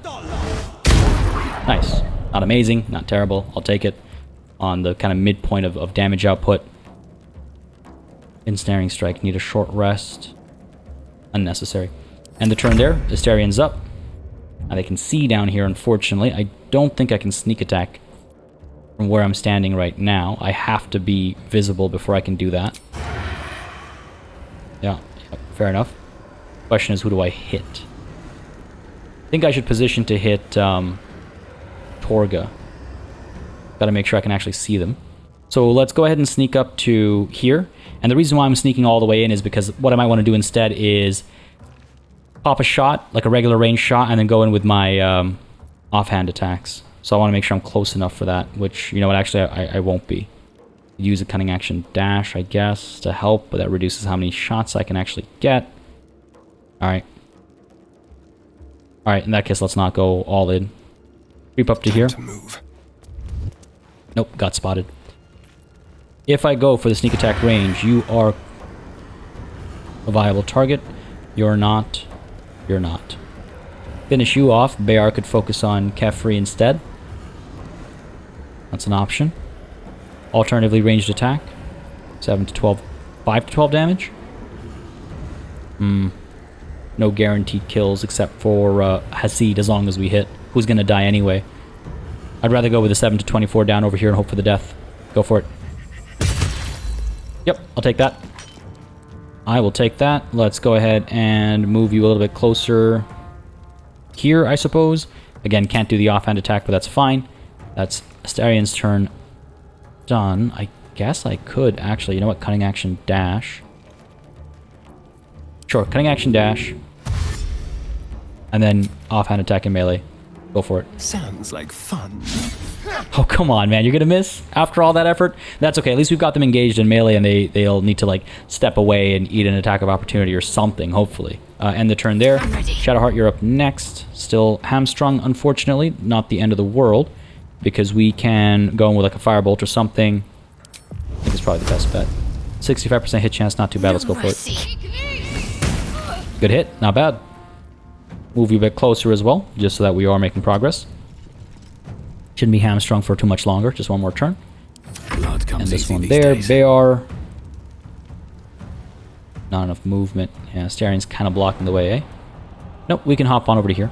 Nice. Not amazing. Not terrible. I'll take it. On the kind of midpoint of damage output. Ensnaring strike. Need a short rest. Unnecessary. And the turn there. Astarion's up. Now they can see down here, unfortunately. I don't think I can sneak attack. from where I'm standing right now. I have to be visible before I can do that. Yeah, fair enough. Question is, who do I hit? I think I should position to hit Torga. Gotta make sure I can actually see them. So let's go ahead and sneak up to here. And the reason why I'm sneaking all the way in is because what I might want to do instead is pop a shot, like a regular range shot, and then go in with my offhand attacks. So I want to make sure I'm close enough for that, which, you know what, actually I won't be. Use a cunning action dash, I guess, to help, but that reduces how many shots I can actually get. Alright. Alright, in that case, let's not go all in. Creep up to here. To move. Nope, got spotted. If I go for the sneak attack range, you are a viable target. You're not. You're not. Finish you off. Beâr could focus on Kefri instead. That's an option. Alternatively, ranged attack. 7 to 12. 5 to 12 damage. No guaranteed kills except for Hasid as long as we hit. Who's gonna die anyway? I'd rather go with a 7 to 24 down over here and hope for the death. Go for it. Yep, I'll take that. I will take that. Let's go ahead and move you a little bit closer here, I suppose. Again, can't do the offhand attack, but that's fine. That's Astarion's turn done. I guess I could actually, you know what, cunning action dash. Sure, cunning action dash. And then offhand attack and melee. Go for it. Sounds like fun. Oh, come on, man. You're going to miss after all that effort? That's okay. At least we've got them engaged in melee, and they'll need to, like, step away and eat an attack of opportunity or something, hopefully. End the turn there. Shadowheart, you're up next. Still hamstrung, unfortunately. Not the end of the world, because we can go in with, like, a firebolt or something. I think it's probably the best bet. 65% hit chance, not too bad. Let's go for it. Good hit. Not bad. Move you a bit closer as well, just so that we are making progress. Shouldn't be hamstrung for too much longer. Just one more turn. Blood comes And this easy one these there. days. Beâr. Not enough movement. Yeah, Astarion's kind of blocking the way, eh? Nope, we can hop on over to here.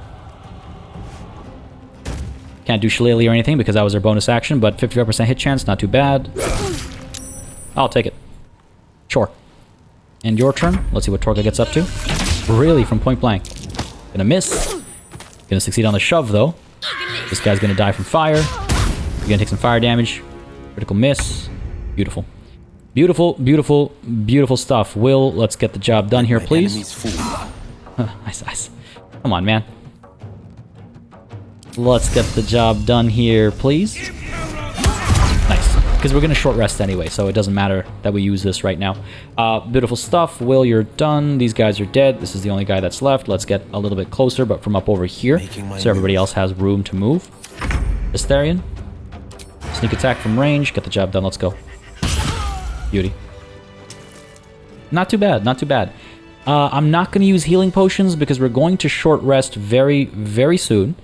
Can't do Shillelagh or anything because that was our bonus action, but 55% hit chance, not too bad. I'll take it. Sure. And your turn. Let's see what Torga gets up to. Really, from point blank. Gonna miss. Gonna succeed on the shove, though. This guy's gonna die from fire. You're gonna take some fire damage. Critical miss. Beautiful. Beautiful, beautiful, beautiful stuff. Will, let's get the job done here, please. Nice, nice. Come on, man. Let's get the job done here, please. Nice. Because we're gonna short rest anyway, so it doesn't matter that we use this right now. Beautiful stuff. Will, you're done. These guys are dead. This is the only guy that's left. Let's get a little bit closer, but from up over here, so everybody else has room to move. Astarion. Sneak attack from range. Get the job done. Let's go. Beauty. Not too bad. Not too bad. I'm not going to use healing potions because we're going to short rest very, very soon.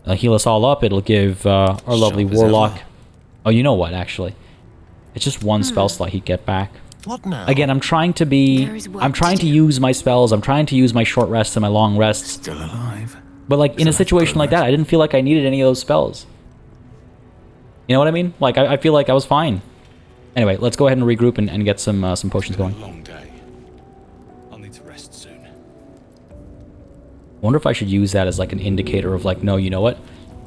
Heal us all up. It'll give our lovely warlock... Oh, you know what, actually? It's just one spell slot he'd get back. What now? Again, I'm trying to use my spells. I'm trying to use my short rests and my long rests. Still alive. But, like, in a situation like that, I didn't feel like I needed any of those spells. You know what I mean? Like, I feel like I was fine. Anyway, let's go ahead and regroup and get some potions going. Been a long day. I'll need to rest soon. I wonder if I should use that as, like, an indicator of, like, no, you know what?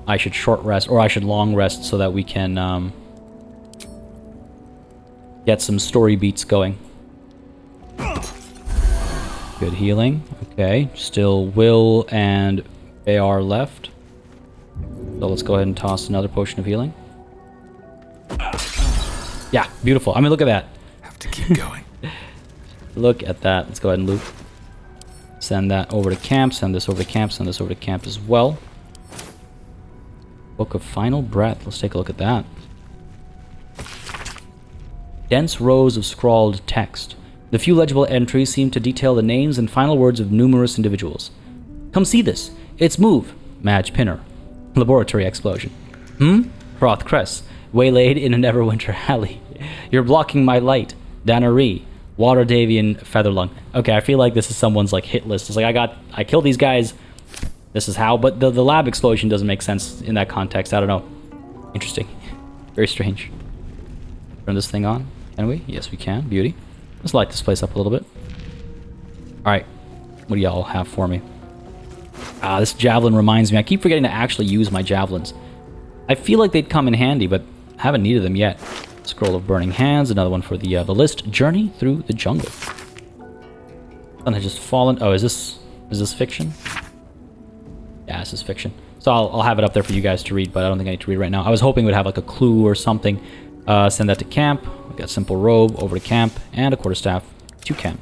I should short rest, or I should long rest so that we can get some story beats going. Good healing. Okay, still Will and Beâr left. So let's go ahead and toss another potion of healing. Yeah, beautiful. I mean, look at that. Have to keep going. Look at that. Let's go ahead and loot. Send that over to camp. Send this over to camp. Send this over to camp as well. Book of Final Breath. Let's take a look at that. Dense rows of scrawled text. The few legible entries seem to detail the names and final words of numerous individuals. Come see this. It's move. Madge Pinner. Laboratory explosion. Hroth Cress. Waylaid in a Neverwinter alley. You're blocking my light. Dannery. Water Davian Featherlung. Okay, I feel like this is someone's like hit list. It's like I killed these guys. This is how, but the lab explosion doesn't make sense in that context. I don't know. Interesting. Very strange. Turn this thing on. Can we? Yes, we can. Beauty. Let's light this place up a little bit. Alright. What do y'all have for me? This javelin reminds me. I keep forgetting to actually use my javelins. I feel like they'd come in handy, but I haven't needed them yet. Scroll of Burning Hands. Another one for the list. Journey Through the Jungle. Sun has just fallen. Oh, is this fiction? Yeah, this is fiction. So I'll have it up there for you guys to read, but I don't think I need to read it right now. I was hoping it would have like a clue or something. Send that to camp. We got Simple Robe over to camp, and a Quarterstaff to camp.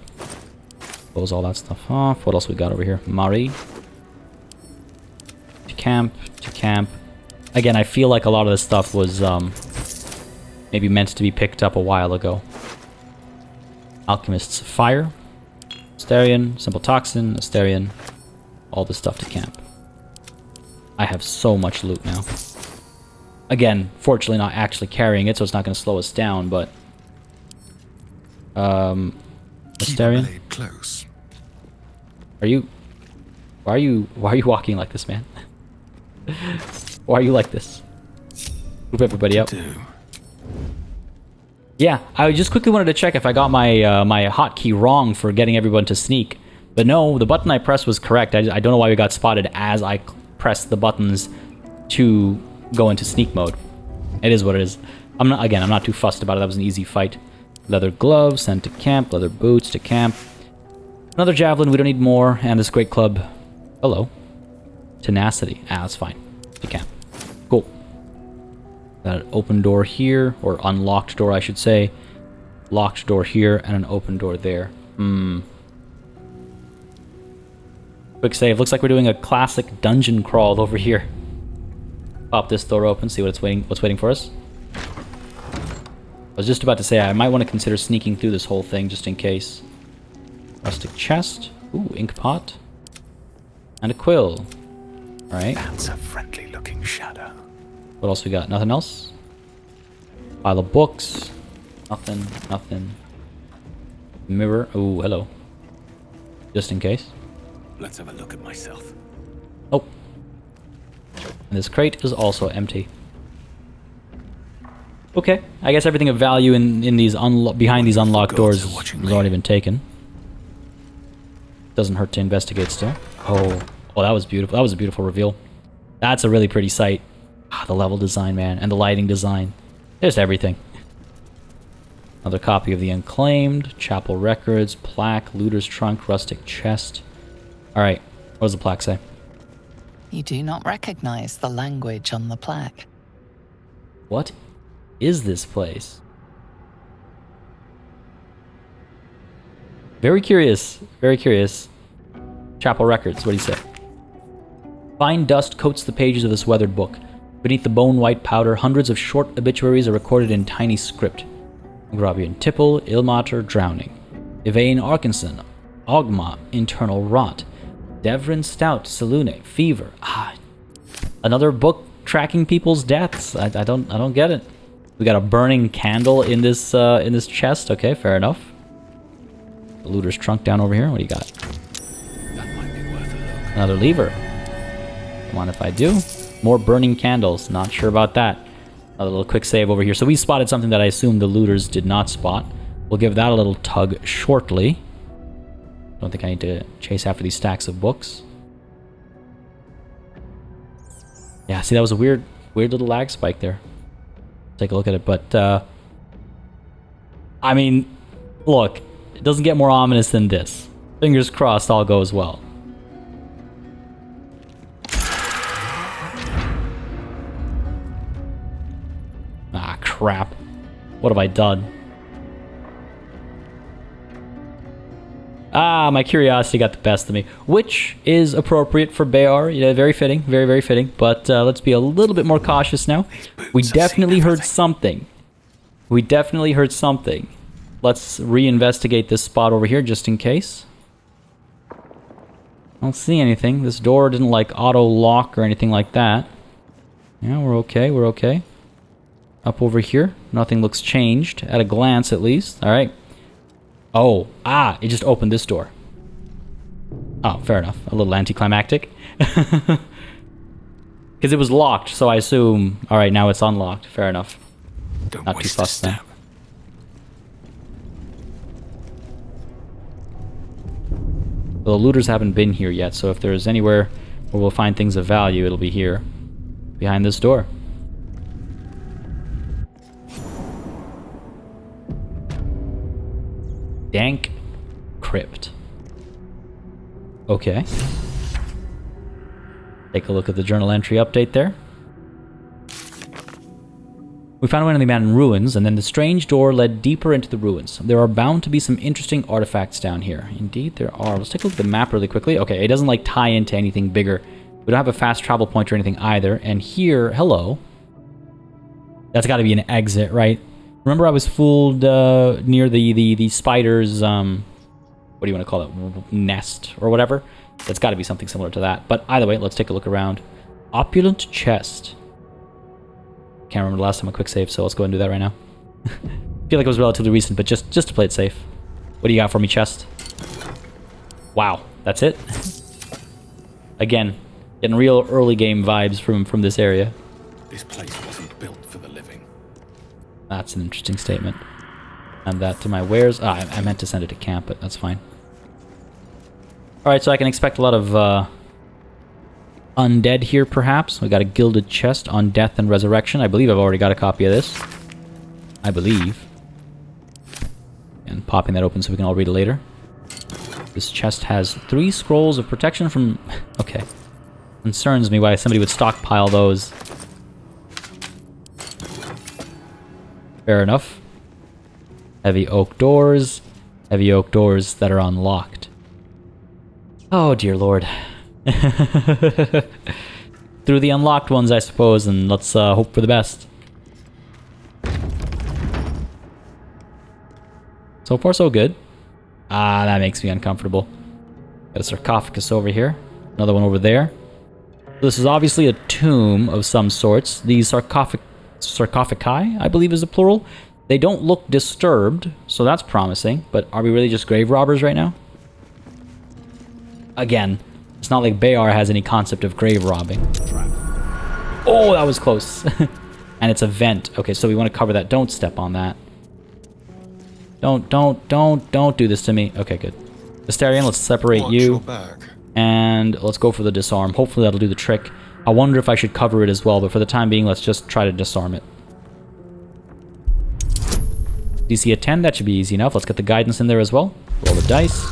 Close all that stuff off. What else we got over here? Mari. To camp, to camp. Again, I feel like a lot of this stuff was maybe meant to be picked up a while ago. Alchemist's Fire. Asterion, Simple Toxin, Asterion. All this stuff to camp. I have so much loot now. Again, fortunately not actually carrying it, so it's not going to slow us down, but... Keep Asterion? blade close. Are you... Why are you walking like this, man? Why are you like this? Group everybody up. Yeah, I just quickly wanted to check if I got my my hotkey wrong for getting everyone to sneak. But no, the button I pressed was correct. I don't know why we got spotted as I pressed the buttons to go into sneak mode. It is what it is. I'm not too fussed about it. That was an easy fight. Leather gloves sent to camp. Leather boots to camp. Another javelin. We don't need more. And this great club. Hello. Tenacity. That's fine. To camp. Cool. Got an open door here, or unlocked door, I should say. Locked door here, and an open door there. Quick save. Looks like we're doing a classic dungeon crawl over here. Pop this door open, see what's waiting for us. I was just about to say I might want to consider sneaking through this whole thing just in case. Rustic chest. Ooh, ink pot. And a quill. Alright. That's a friendly looking shadow. What else we got? Nothing else? Pile of books. Nothing. Mirror. Ooh, hello. Just in case. Let's have a look at myself. Oh. And this crate is also empty. Okay, I guess everything of value in these behind these unlocked doors has already been taken. Doesn't hurt to investigate still. Oh, that was beautiful. That was a beautiful reveal. That's a really pretty sight. The level design, man, and the lighting design. There's everything. Another copy of the Unclaimed, Chapel Records, plaque, Looter's Trunk, Rustic Chest. Alright, what does the plaque say? You do not recognize the language on the plaque. What is this place? Very curious, very curious. Chapel Records, what do you say? Fine dust coats the pages of this weathered book. Beneath the bone-white powder, hundreds of short obituaries are recorded in tiny script. Grobian Tipple, Ilmater, drowning. Yvain Arkinson, Ogma, internal rot. Devrin Stout, Selune, fever. Another book tracking people's deaths. I don't get it. We got a burning candle in this chest. Okay, fair enough. The Looter's Trunk down over here. What do you got? That might be worth a look. Another lever. Come on, if I do. More burning candles. Not sure about that. A little quick save over here. So we spotted something that I assume the looters did not spot. We'll give that a little tug shortly. Don't think I need to chase after these stacks of books. Yeah, see, that was a weird little lag spike there. Take a look at it, but I mean, look, it doesn't get more ominous than this. Fingers crossed all goes well. Ah, crap. What have I done? My curiosity got the best of me, which is appropriate for Beâr. Yeah, very fitting, very, very fitting. But let's be a little bit more cautious now. We definitely heard something. We definitely heard something. Let's reinvestigate this spot over here just in case. I don't see anything. This door didn't like auto lock or anything like that. Yeah, we're okay, we're okay. Up over here, nothing looks changed at a glance at least. All right. Oh, it just opened this door. Oh, fair enough. A little anticlimactic. Because it was locked, so I assume... Alright, now it's unlocked. Fair enough. Don't Not too waste a fussed then. step. The looters haven't been here yet, so if there's anywhere where we'll find things of value, it'll be here. Behind this door. Dank Crypt. Okay. Take a look at the journal entry update there. We found one of the abandoned ruins, and then the strange door led deeper into the ruins. There are bound to be some interesting artifacts down here. Indeed, there are. Let's take a look at the map really quickly. Okay, it doesn't like tie into anything bigger. We don't have a fast travel point or anything either. And here, hello. That's got to be an exit, right? Remember I was fooled near the spider's, what do you want to call it? Nest or whatever? That's got to be something similar to that. But either way, let's take a look around. Opulent chest. Can't remember the last time I quick saved, so let's go ahead and do that right now. Feel like it was relatively recent, but just to play it safe. What do you got for me, chest? Wow, that's it? Again, getting real early game vibes from this area. This place wasn't built for the living. That's an interesting statement. And that to my wares. I meant to send it to camp, but that's fine. Alright, so I can expect a lot of undead here, perhaps. We got a gilded chest on death and resurrection. I believe I've already got a copy of this. I believe. And popping that open so we can all read it later. This chest has 3 scrolls of protection from... Okay. Concerns me why somebody would stockpile those. Fair enough. Heavy oak doors. Heavy oak doors that are unlocked. Oh, dear lord. Through the unlocked ones, I suppose, and let's hope for the best. So far, so good. Ah, that makes me uncomfortable. Got a sarcophagus over here. Another one over there. This is obviously a tomb of some sorts. These sarcophagi, I believe is the plural. They don't look disturbed, so that's promising. But are we really just grave robbers right now? Again, it's not like Beâr has any concept of grave robbing. Oh, that was close. And it's a vent. Okay, so we want to cover that. Don't step on that. Don't do this to me. Okay, good. Astarion, let's separate Watch you. your back. And let's go for the disarm. Hopefully that'll do the trick. I wonder if I should cover it as well, but for the time being, let's just try to disarm it. DC at 10, that should be easy enough. Let's get the guidance in there as well. Roll the dice.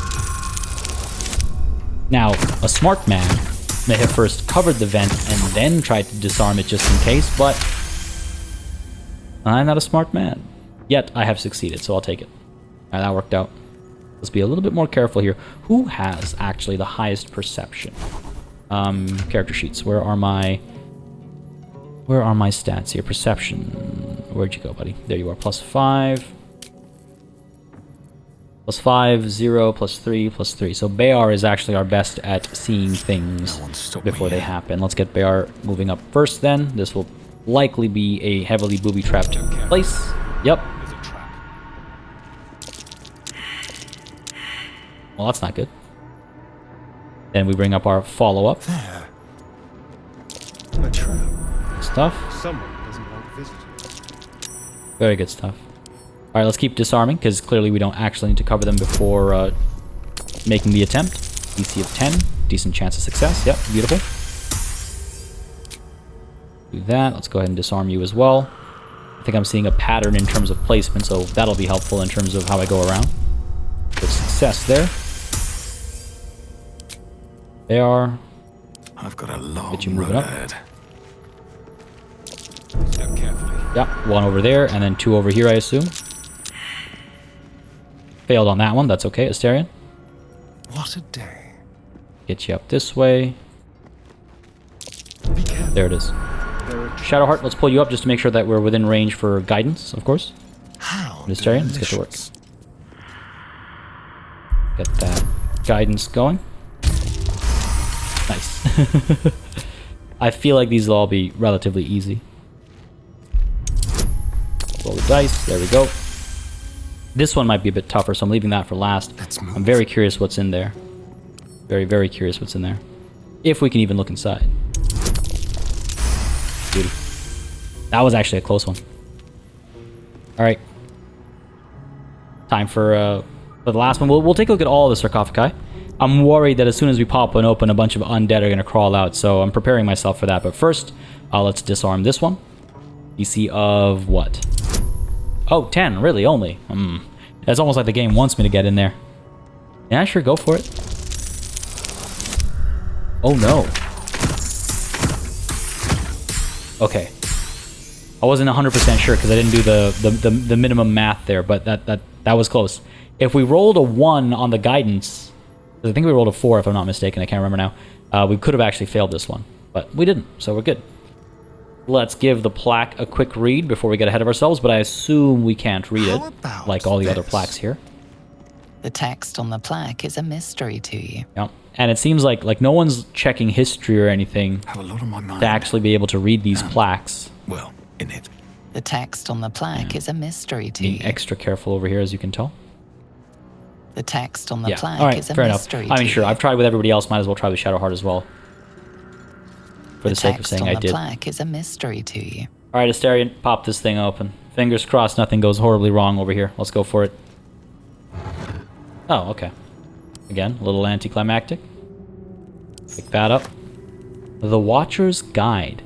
Now, a smart man may have first covered the vent and then tried to disarm it just in case, but I'm not a smart man. Yet, I have succeeded, so I'll take it. Alright, that worked out. Let's be a little bit more careful here. Who has actually the highest perception? Character sheets. Where are my stats here? Perception. Where'd you go, buddy? There you are. +5. +5, 0, +3, +3. So Beâr is actually our best at seeing things before they happen. Let's get Beâr moving up first then. This will likely be a heavily booby-trapped place. Yep. There's a trap. Well, that's not good. Then we bring up our follow-up. There. A trap. Stuff. Someone doesn't like visitors. Very good stuff. Alright, let's keep disarming, because clearly we don't actually need to cover them before making the attempt. DC of 10. Decent chance of success. Yep, beautiful. Do that. Let's go ahead and disarm you as well. I think I'm seeing a pattern in terms of placement, so that'll be helpful in terms of how I go around. Good success there. They are. I've got a long Get you moving road up. ahead. Step carefully. Yeah, 1 over there, and then 2 over here, I assume. Failed on that one. That's okay, Astarion. What a day. Get you up this way. Be careful. There it is. Shadowheart, let's pull you up just to make sure that we're within range for guidance, of course. How Astarion, let's get to work. delicious. Get that guidance going. Nice. I feel like these will all be relatively easy. Roll the dice. There we go. This one might be a bit tougher, so I'm leaving that for last. Let's move. I'm very curious what's in there. Very, very curious what's in there. If we can even look inside. Beauty. That was actually a close one. Alright. Time for the last one. We'll take a look at all the sarcophagi. I'm worried that as soon as we pop one open, a bunch of undead are going to crawl out, so I'm preparing myself for that. But first, let's disarm this one. DC of what? Oh, 10, really, only. That's almost like the game wants me to get in there. Yeah, sure, go for it. Oh, no. Okay. I wasn't 100% sure because I didn't do the minimum math there, but that was close. If we rolled a 1 on the guidance, I think we rolled a 4 if I'm not mistaken, I can't remember now, we could have actually failed this one, but we didn't, so we're good. Let's give the plaque a quick read before we get ahead of ourselves, but I assume we can't read it, like all the other plaques here. The text on the plaque is a mystery to you. Yeah, and it seems like no one's checking history or anything Have a lot on my mind. to actually be able to read these plaques. Well, in it. The text on the plaque is a mystery to Being you. extra careful over here, as you can tell. The text on the Yeah, plaque alright, is a fair enough. mystery I to mean, sure, you. I've tried with everybody else, might as well try with Shadowheart as well. For the sake of saying I The text on the did. plaque is a mystery to you. Alright, Asterion, pop this thing open. Fingers crossed nothing goes horribly wrong over here. Let's go for it. Oh, okay. Again, a little anticlimactic. Pick that up. The Watcher's Guide.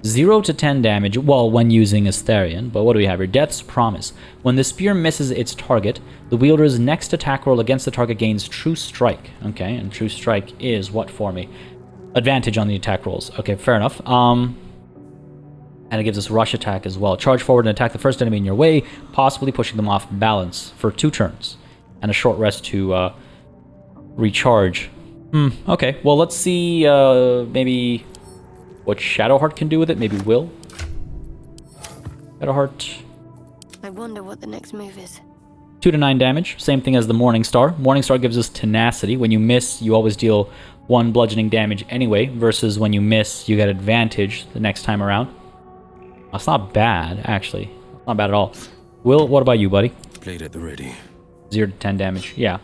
0 to 10 damage, well, when using Asterion, but what do we have here? Death's Promise. When the spear misses its target, the wielder's next attack roll against the target gains True Strike. Okay, and True Strike is what for me? Advantage on the attack rolls. Okay, fair enough. And it gives us Rush Attack as well. Charge forward and attack the first enemy in your way, possibly pushing them off balance for 2 turns. And a short rest to recharge. Okay, well, let's see maybe what Shadowheart can do with it. Maybe Will. Shadowheart. I wonder what the next move is. 2 to 9 damage. Same thing as the Morningstar. Morningstar gives us Tenacity. When you miss, you always deal 1 bludgeoning damage anyway, versus when you miss, you get advantage the next time around. That's not bad, actually. Not bad at all. Will, what about you, buddy? Blade at the ready. 0 to 10 damage. Yeah,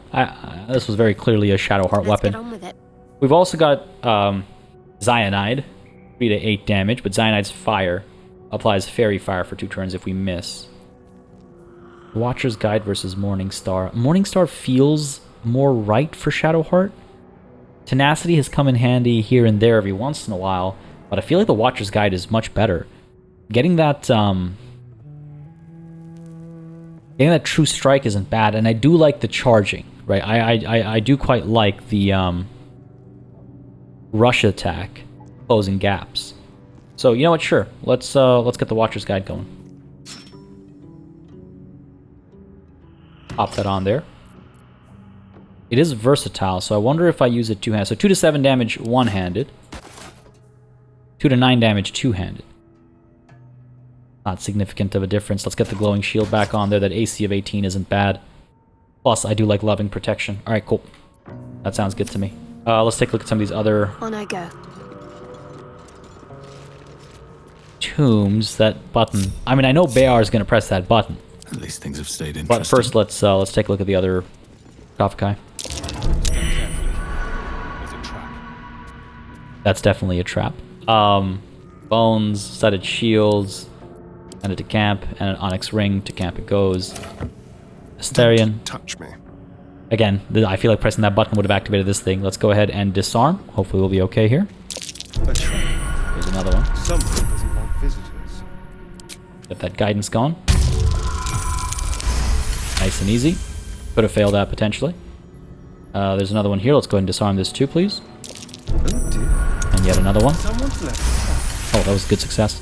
this was very clearly a Shadowheart Let's weapon. get on with it. We've also got Cyanide, 3 to 8 damage, but Cyanide's fire applies Fairy Fire for 2 turns if we miss. Watcher's Guide versus Morningstar. Morningstar feels more right for Shadowheart. Tenacity has come in handy here and there every once in a while, but I feel like the Watcher's Guide is much better. Getting that True Strike isn't bad, and I do like the charging, right? I do quite like the Rush Attack, closing gaps. So you know what? Sure, let's get the Watcher's Guide going. Pop that on there. It is versatile, so I wonder if I use it two-handed. So 2 to 7 damage one-handed, 2 to 9 damage two-handed. Not significant of a difference. Let's get the glowing shield back on there. That AC of 18 isn't bad. Plus, I do like loving protection. All right, cool. That sounds good to me. Let's take a look at some of these other On I go. tombs. That button. I mean, I know Beâr is going to press that button. At least things have stayed interesting. But first, let's take a look at the other sarcophagi. Scan carefully. There's a trap. That's definitely a trap. Bones, studded shields, and a decamp, and an onyx ring. To camp it goes. Asterion. Touch me. Again, I feel like pressing that button would have activated this thing. Let's go ahead and disarm. Hopefully we'll be okay here. A trap. There's another one. Someone doesn't like visitors. Get that guidance going. Nice and easy. Could have failed that potentially. There's another one here. Let's go ahead and disarm this too, please. Oh dear. And yet another one. Someone's left a trap. Oh, that was a good success.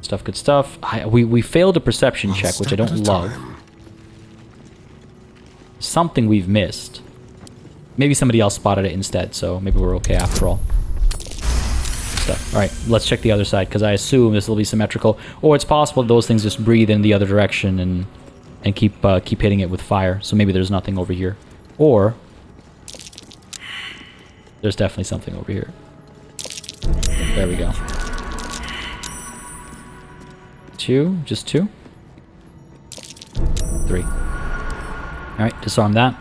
Stuff, good stuff. We failed a perception One check, which I step at don't a love. time. Something we've missed. Maybe somebody else spotted it instead, so maybe we're okay after all. Good stuff. All right, let's check the other side, because I assume this will be symmetrical. Or it's possible those things just breathe in the other direction and keep hitting it with fire. So maybe there's nothing over here. Or there's definitely something over here. There we go. 2, just 2. 3. All right, disarm that.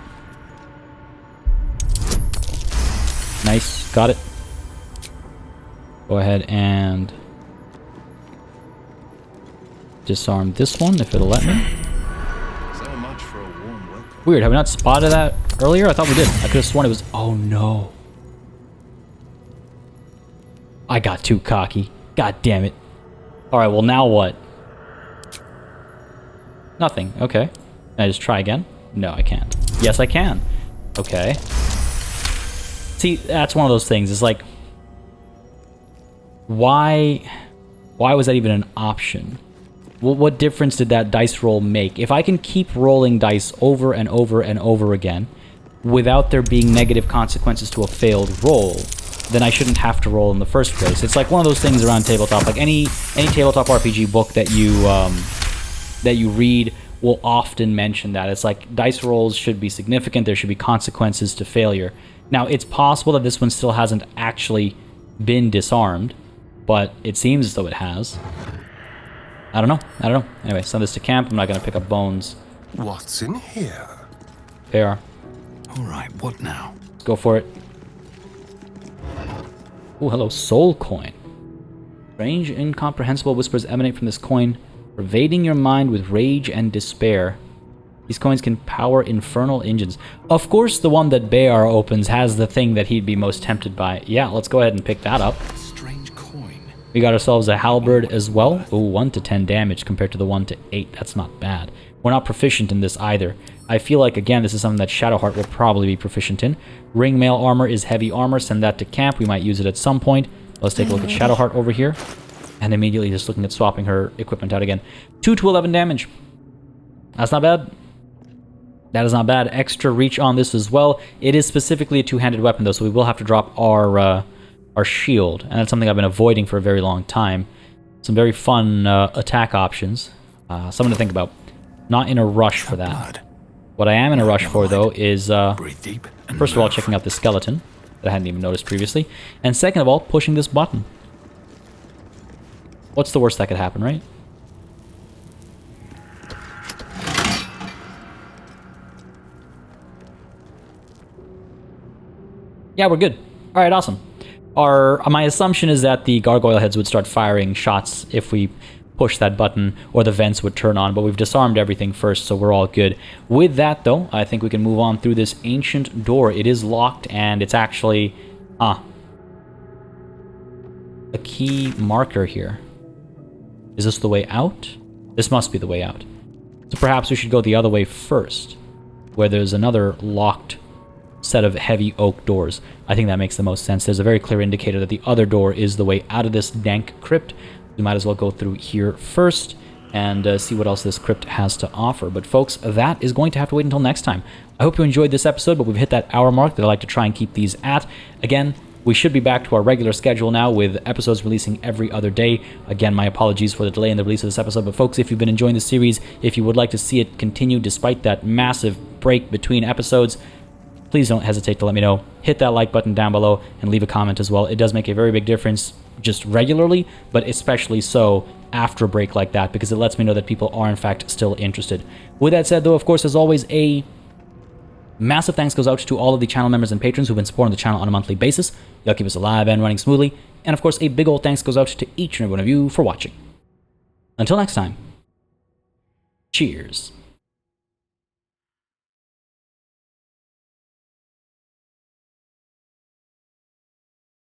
Nice, got it. Go ahead and disarm this one if it'll let me. So much for a warm welcome. Weird, have we not spotted that earlier? I thought we did. I could have sworn it was... Oh no. I got too cocky. God damn it. Alright, well now what? Nothing. Okay. Can I just try again? No, I can't. Yes, I can. Okay. See, that's one of those things. It's like... Why was that even an option? What difference did that dice roll make? If I can keep rolling dice over and over and over again without there being negative consequences to a failed roll, then I shouldn't have to roll in the first place. It's like one of those things around tabletop. Like any tabletop RPG book that you read will often mention that. It's like dice rolls should be significant. There should be consequences to failure. Now, it's possible that this one still hasn't actually been disarmed, but it seems as though it has. I don't know. Anyway, send this to camp. I'm not going to pick up bones. What's in here? There. All right, what now? Let's go for it. Oh, hello, soul coin. Strange, incomprehensible whispers emanate from this coin, pervading your mind with rage and despair. These coins can power infernal engines. Of course, the one that Beâr opens has the thing that he'd be most tempted by. Yeah, let's go ahead and pick that up. Strange coin. We got ourselves a halberd as well. Ooh, 1 to 10 damage compared to the 1 to 8. That's not bad. We're not proficient in this either. I feel like, again, this is something that Shadowheart will probably be proficient in. Ringmail armor is heavy armor. Send that to camp. We might use it at some point. Let's take a look at Shadowheart over here. And immediately just looking at swapping her equipment out again. 2 to 11 damage. That's not bad. That is not bad. Extra reach on this as well. It is specifically a two-handed weapon, though, so we will have to drop our shield. And that's something I've been avoiding for a very long time. Some very fun attack options. Something to think about. Not in a rush for that. Blood. What I am in a rush for, though, is, Breathe deep. And first of all, move. checking out the skeleton that I hadn't even noticed previously. And second of all, pushing this button. What's the worst that could happen, right? Yeah, we're good. All right, awesome. My assumption is that the gargoyle heads would start firing shots if we push that button, or the vents would turn on, but we've disarmed everything first, so we're all good. With that, though, I think we can move on through this ancient door. It is locked, and it's actually... a key marker here. Is this the way out? This must be the way out. So perhaps we should go the other way first, where there's another locked set of heavy oak doors. I think that makes the most sense. There's a very clear indicator that the other door is the way out of this dank crypt. We might as well go through here first and see what else this crypt has to offer. But folks, that is going to have to wait until next time. I hope you enjoyed this episode, but we've hit that hour mark that I like to try and keep these at. Again, we should be back to our regular schedule now with episodes releasing every other day. Again, my apologies for the delay in the release of this episode, but folks, if you've been enjoying the series, if you would like to see it continue despite that massive break between episodes, please don't hesitate to let me know. Hit that like button down below and leave a comment as well. It does make a very big difference just regularly, but especially so after a break like that, because it lets me know that people are in fact still interested. With that said, though, of course, as always, a massive thanks goes out to all of the channel members and patrons who've been supporting the channel on a monthly basis. Y'all keep us alive and running smoothly. And of course, a big old thanks goes out to each and every one of you for watching. Until next time, cheers.